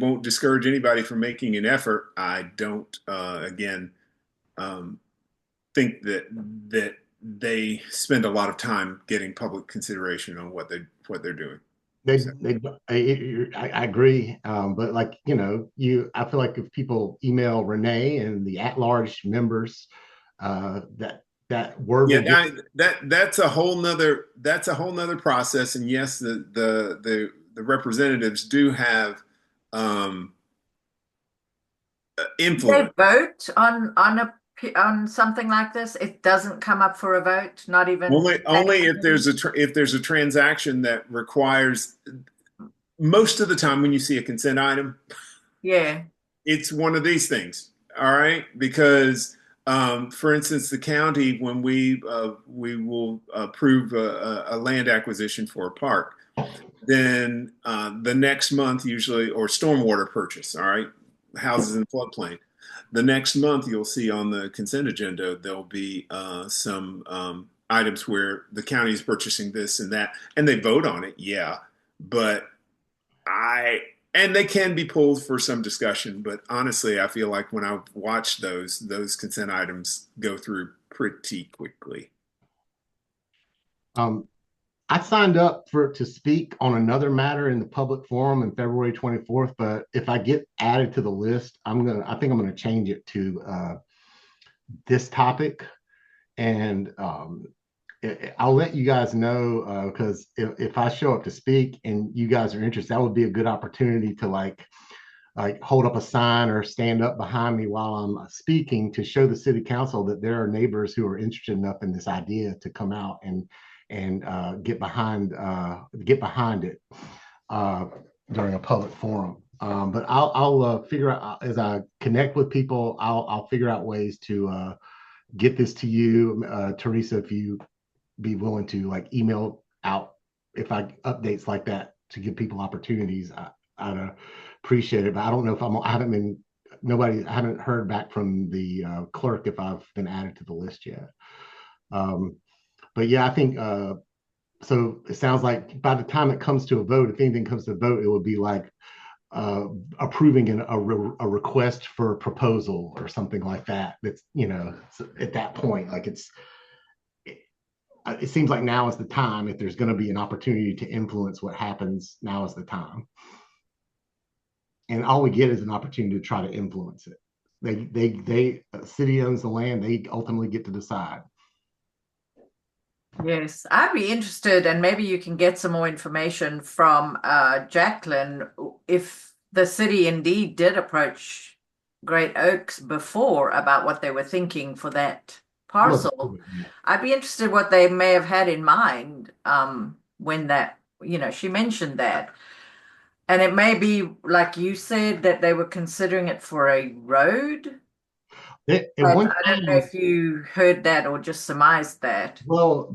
[SPEAKER 5] won't discourage anybody from making an effort. I don't, think that they spend a lot of time getting public consideration on what they're doing.
[SPEAKER 15] I agree. But like, I feel like if people email Renee and the at-large members, that word will get...
[SPEAKER 5] that's a whole nother process. And yes, the representatives do have influence.
[SPEAKER 1] They vote on something like this. It doesn't come up for a vote, not even
[SPEAKER 5] only if there's a transaction that requires. Most of the time when you see a consent item,
[SPEAKER 1] yeah,
[SPEAKER 5] it's one of these things. All right, because for instance, the county, when we will approve a land acquisition for a park, then the next month usually, or stormwater purchase, all right, houses in floodplain. The next month you'll see on the consent agenda, there'll be some items where the county is purchasing this and that, and they vote on it, yeah. But and they can be pulled for some discussion, but honestly, I feel like when I've watched those consent items go through pretty quickly.
[SPEAKER 15] I signed up to speak on another matter in the public forum on February 24th, but if I get added to the list, I think I'm gonna change it to this topic, and I'll let you guys know, because if I show up to speak and you guys are interested, that would be a good opportunity to like hold up a sign or stand up behind me while I'm speaking to show the city council that there are neighbors who are interested enough in this idea to come out and get behind it during a public forum. But I'll figure out, as I connect with people, I'll figure out ways to get this to you, Teresa, if you be willing to like email out if I updates like that to give people opportunities. I'd appreciate it, but I don't know if I haven't heard back from the clerk if I've been added to the list yet. But yeah, I think so. It sounds like by the time it comes to a vote, if anything comes to a vote, it would be like approving a request for a proposal or something like that. That's, at that point, like it seems like now is the time. If there's going to be an opportunity to influence what happens, now is the time. And all we get is an opportunity to try to influence it. The city owns the land. They ultimately get to decide.
[SPEAKER 1] Yes, I'd be interested, and maybe you can get some more information from Jacqueline, if the city indeed did approach Great Oaks before about what they were thinking for that parcel. I'd be interested what they may have had in mind when that, she mentioned that. And it may be, like you said, that they were considering it for a road. I don't know if you heard that or just surmised that.
[SPEAKER 15] Well,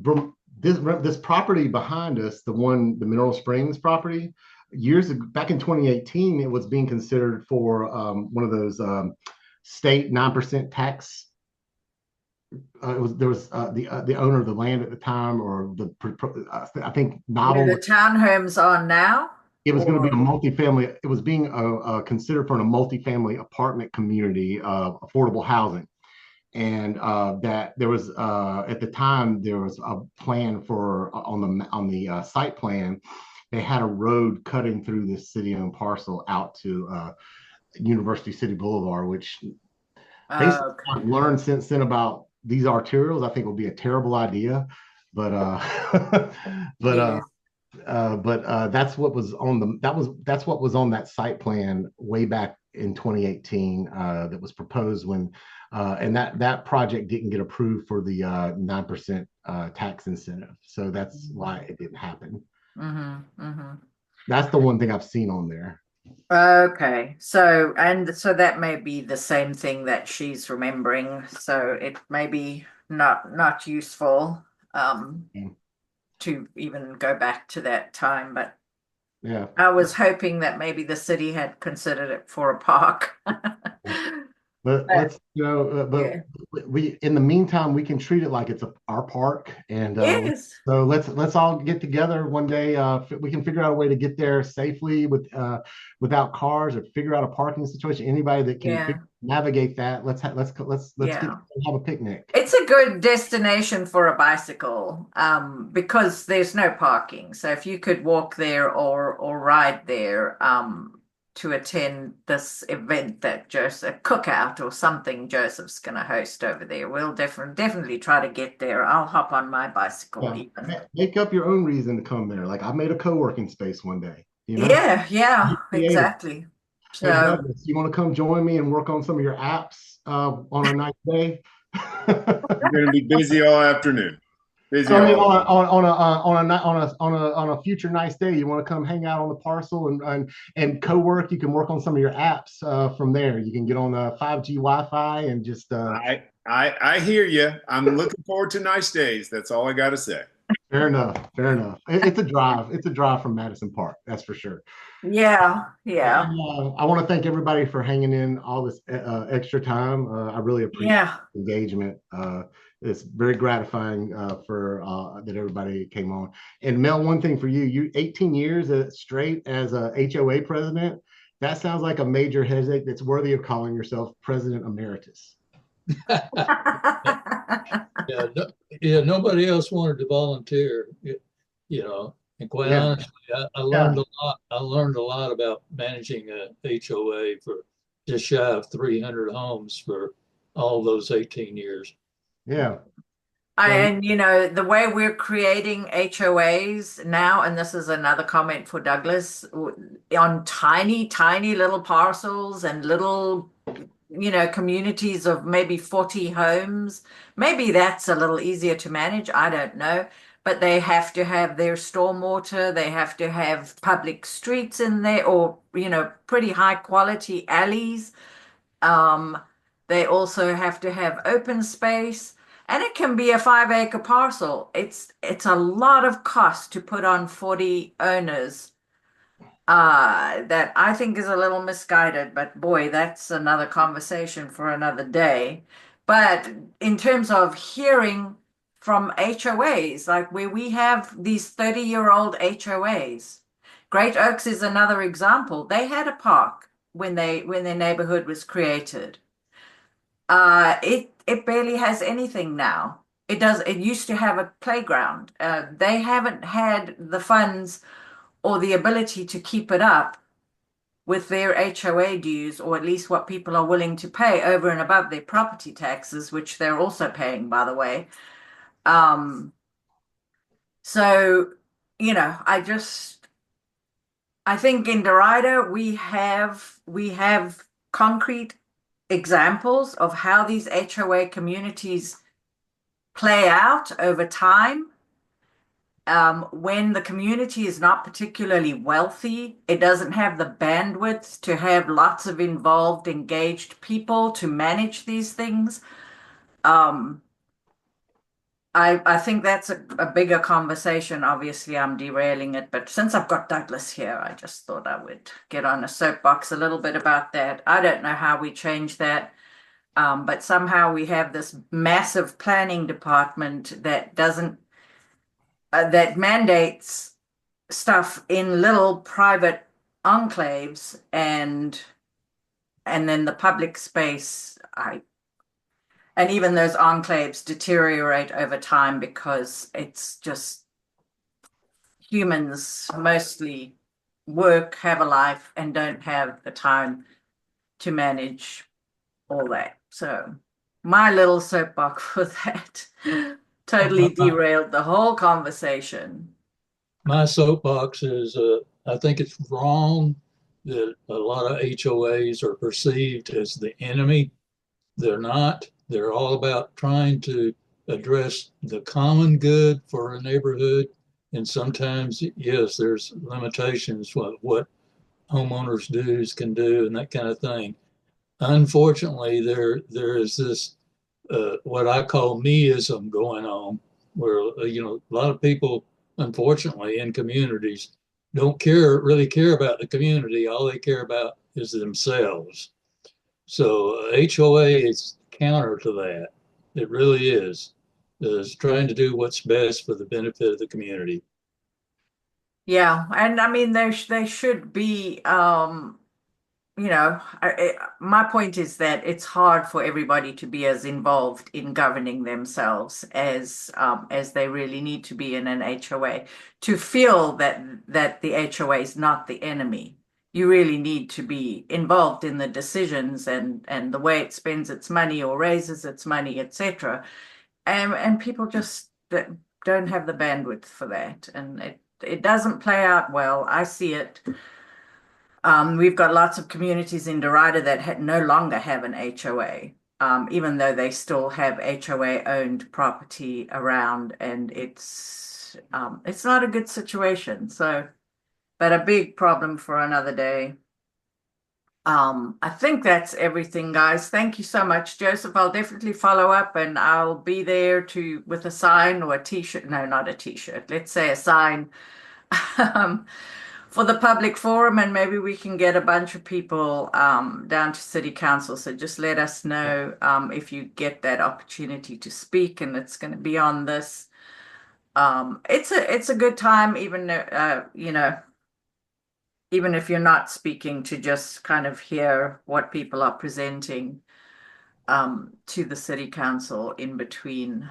[SPEAKER 15] this property behind us, the Mineral Springs property, back in 2018, it was being considered for one of those state 9% tax. There was the owner of the land at the time, or I think novel.
[SPEAKER 1] The townhomes are now.
[SPEAKER 15] It was going to be a multifamily. It was being considered for a multifamily apartment community of affordable housing, and that there was at the time there was a plan for on the site plan. They had a road cutting through this city-owned parcel out to University City Blvd, which basically I've learned since then about these arterials. I think will be a terrible idea, but that's what was on that's what was on that site plan way back in 2018 that was proposed when and that project didn't get approved for the 9% tax incentive. So that's why it didn't happen. That's the one thing I've seen on there.
[SPEAKER 1] Okay, so that may be the same thing that she's remembering. So it may be not useful to even go back to that time, but
[SPEAKER 15] Yeah.
[SPEAKER 1] I was hoping that maybe the city had considered it for a park.
[SPEAKER 15] But let's,
[SPEAKER 1] yeah.
[SPEAKER 15] we in the meantime we can treat it like it's our park, and
[SPEAKER 1] Yes.
[SPEAKER 15] so let's all get together one day. We can figure out a way to get there safely without cars, or figure out a parking situation. Anybody that can navigate that, let's get have a picnic.
[SPEAKER 1] It's a good destination for a bicycle because there's no parking. So if you could walk there or ride there to attend this event that Joseph cookout or something Joseph's going to host over there, we'll definitely try to get there. I'll hop on my bicycle even.
[SPEAKER 15] Make up your own reason to come there. Like I made a co-working space one day.
[SPEAKER 1] Yeah, exactly.
[SPEAKER 15] So, hey, Douglas, you want to come join me and work on some of your apps on a nice day?
[SPEAKER 5] We're going to be busy all afternoon.
[SPEAKER 15] On a future nice day, you want to come hang out on the parcel and co-work. You can work on some of your apps from there. You can get on 5G Wi-Fi and just.
[SPEAKER 5] I hear you. I'm looking forward to nice days. That's all I got to say.
[SPEAKER 15] Fair enough. It's a drive. It's a drive from Madison Park. That's for sure.
[SPEAKER 1] Yeah.
[SPEAKER 15] I want to thank everybody for hanging in all this extra time. I really appreciate the engagement. It's very gratifying for that everybody came on. And Mel, one thing for you 18 years straight as a HOA president, that sounds like a major headache that's worthy of calling yourself President Emeritus.
[SPEAKER 4] Nobody else wanted to volunteer, and quite honestly, I learned a lot. I learned a lot about managing a HOA for just shy of 300 homes for all those 18 years.
[SPEAKER 15] Yeah.
[SPEAKER 1] And the way we're creating HOAs now, and this is another comment for Douglas, on tiny little parcels and little communities of maybe 40 homes, maybe that's a little easier to manage. I don't know. But they have to have their stormwater, they have to have public streets in there, or, pretty high quality alleys. They also have to have open space, and it can be a 5-acre parcel. It's a lot of cost to put on 40 owners. That I think is a little misguided, but boy, that's another conversation for another day. But in terms of hearing from HOAs, like where we have these 30-year-old HOAs, Great Oaks is another example. They had a park when their neighborhood was created. It barely has anything now. It used to have a playground. They haven't had the funds or the ability to keep it up with their HOA dues, or at least what people are willing to pay over and above their property taxes, which they're also paying, by the way. So, I think in Derita we have concrete examples of how these HOA communities play out over time. When the community is not particularly wealthy, it doesn't have the bandwidth to have lots of involved, engaged people to manage these things. I think that's a bigger conversation. Obviously, I'm derailing it, but since I've got Douglas here, I just thought I would get on a soapbox a little bit about that. I don't know how we change that, but somehow we have this massive planning department that doesn't that mandates stuff in little private enclaves, and then the public space, and even those enclaves deteriorate over time because it's just humans mostly work, have a life, and don't have the time to manage all that. So my little soapbox for that totally derailed the whole conversation.
[SPEAKER 4] My soapbox is I think it's wrong that a lot of HOAs are perceived as the enemy. They're not. They're all about trying to address the common good for a neighborhood. And sometimes, yes, there's limitations what homeowners can do and that kind of thing. Unfortunately, there is this what I call meism going on, where a lot of people, unfortunately, in communities don't really care about the community. All they care about is themselves. So HOA is counter to that. It really is trying to do what's best for the benefit of the community.
[SPEAKER 1] Yeah, and I mean they should be my point is that it's hard for everybody to be as involved in governing themselves as they really need to be in an HOA to feel that the HOA is not the enemy. You really need to be involved in the decisions and the way it spends its money or raises its money, etc. And people just don't have the bandwidth for that, and it doesn't play out well. I see it. We've got lots of communities in Derita that no longer have an HOA, even though they still have HOA-owned property around, and it's not a good situation. So, but a big problem for another day. I think that's everything, guys. Thank you so much, Joseph. I'll definitely follow up, and I'll be there with a sign or a t-shirt. No, not a t-shirt. Let's say a sign. For the public forum, and maybe we can get a bunch of people down to City Council. So just let us know if you get that opportunity to speak, and it's going to be on this. It's a good time, even even if you're not speaking, to just kind of hear what people are presenting to the City Council in between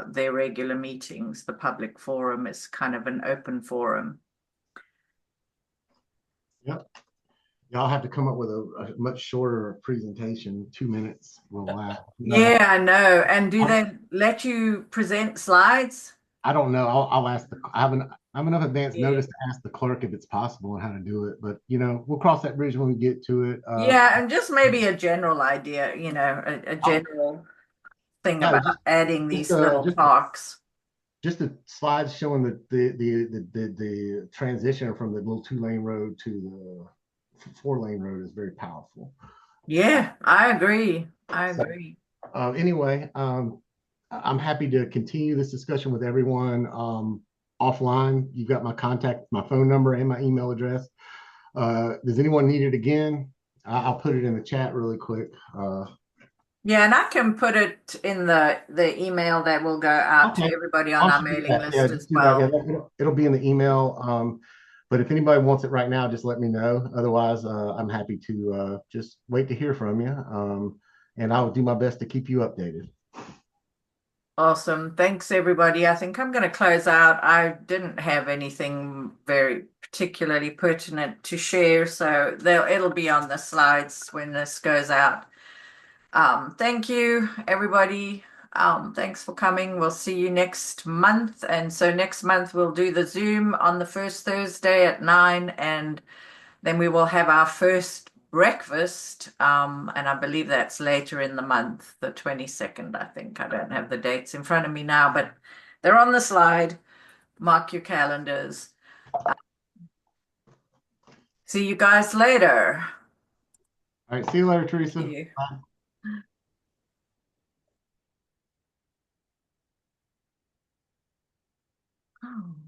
[SPEAKER 1] their regular meetings. The public forum is kind of an open forum.
[SPEAKER 15] Yep. Y'all have to come up with a much shorter presentation. 2 minutes will last.
[SPEAKER 1] Yeah, I know. And do they let you present slides?
[SPEAKER 15] I don't know. I'll ask I have enough advance notice to ask the clerk if it's possible and how to do it. But we'll cross that bridge when we get to it.
[SPEAKER 1] Yeah, and just maybe a general idea, a general thing about adding these little talks.
[SPEAKER 15] Just the slides showing the transition from the little 2-lane road to the 4-lane road is very powerful.
[SPEAKER 1] Yeah, I agree.
[SPEAKER 15] Anyway, I'm happy to continue this discussion with everyone offline. You've got my phone number and my email address. Does anyone need it again? I'll put it in the chat really quick.
[SPEAKER 1] Yeah, and I can put it in the email that will go out to everybody on our mailing list as well.
[SPEAKER 15] Yeah, it'll be in the email. But if anybody wants it right now, just let me know. Otherwise, I'm happy to just wait to hear from you. And I'll do my best to keep you updated.
[SPEAKER 1] Awesome. Thanks, everybody. I think I'm going to close out. I didn't have anything very particularly pertinent to share, so it'll be on the slides when this goes out. Thank you, everybody. Thanks for coming. We'll see you next month. And so next month we'll do the Zoom on the first Thursday at 9, and then we will have our first breakfast. And I believe that's later in the month, the 22nd, I think. I don't have the dates in front of me now, but they're on the slide. Mark your calendars. See you guys later.
[SPEAKER 15] All right. See you later, Teresa.
[SPEAKER 1] See you.
[SPEAKER 15] Bye.
[SPEAKER 1] Oh.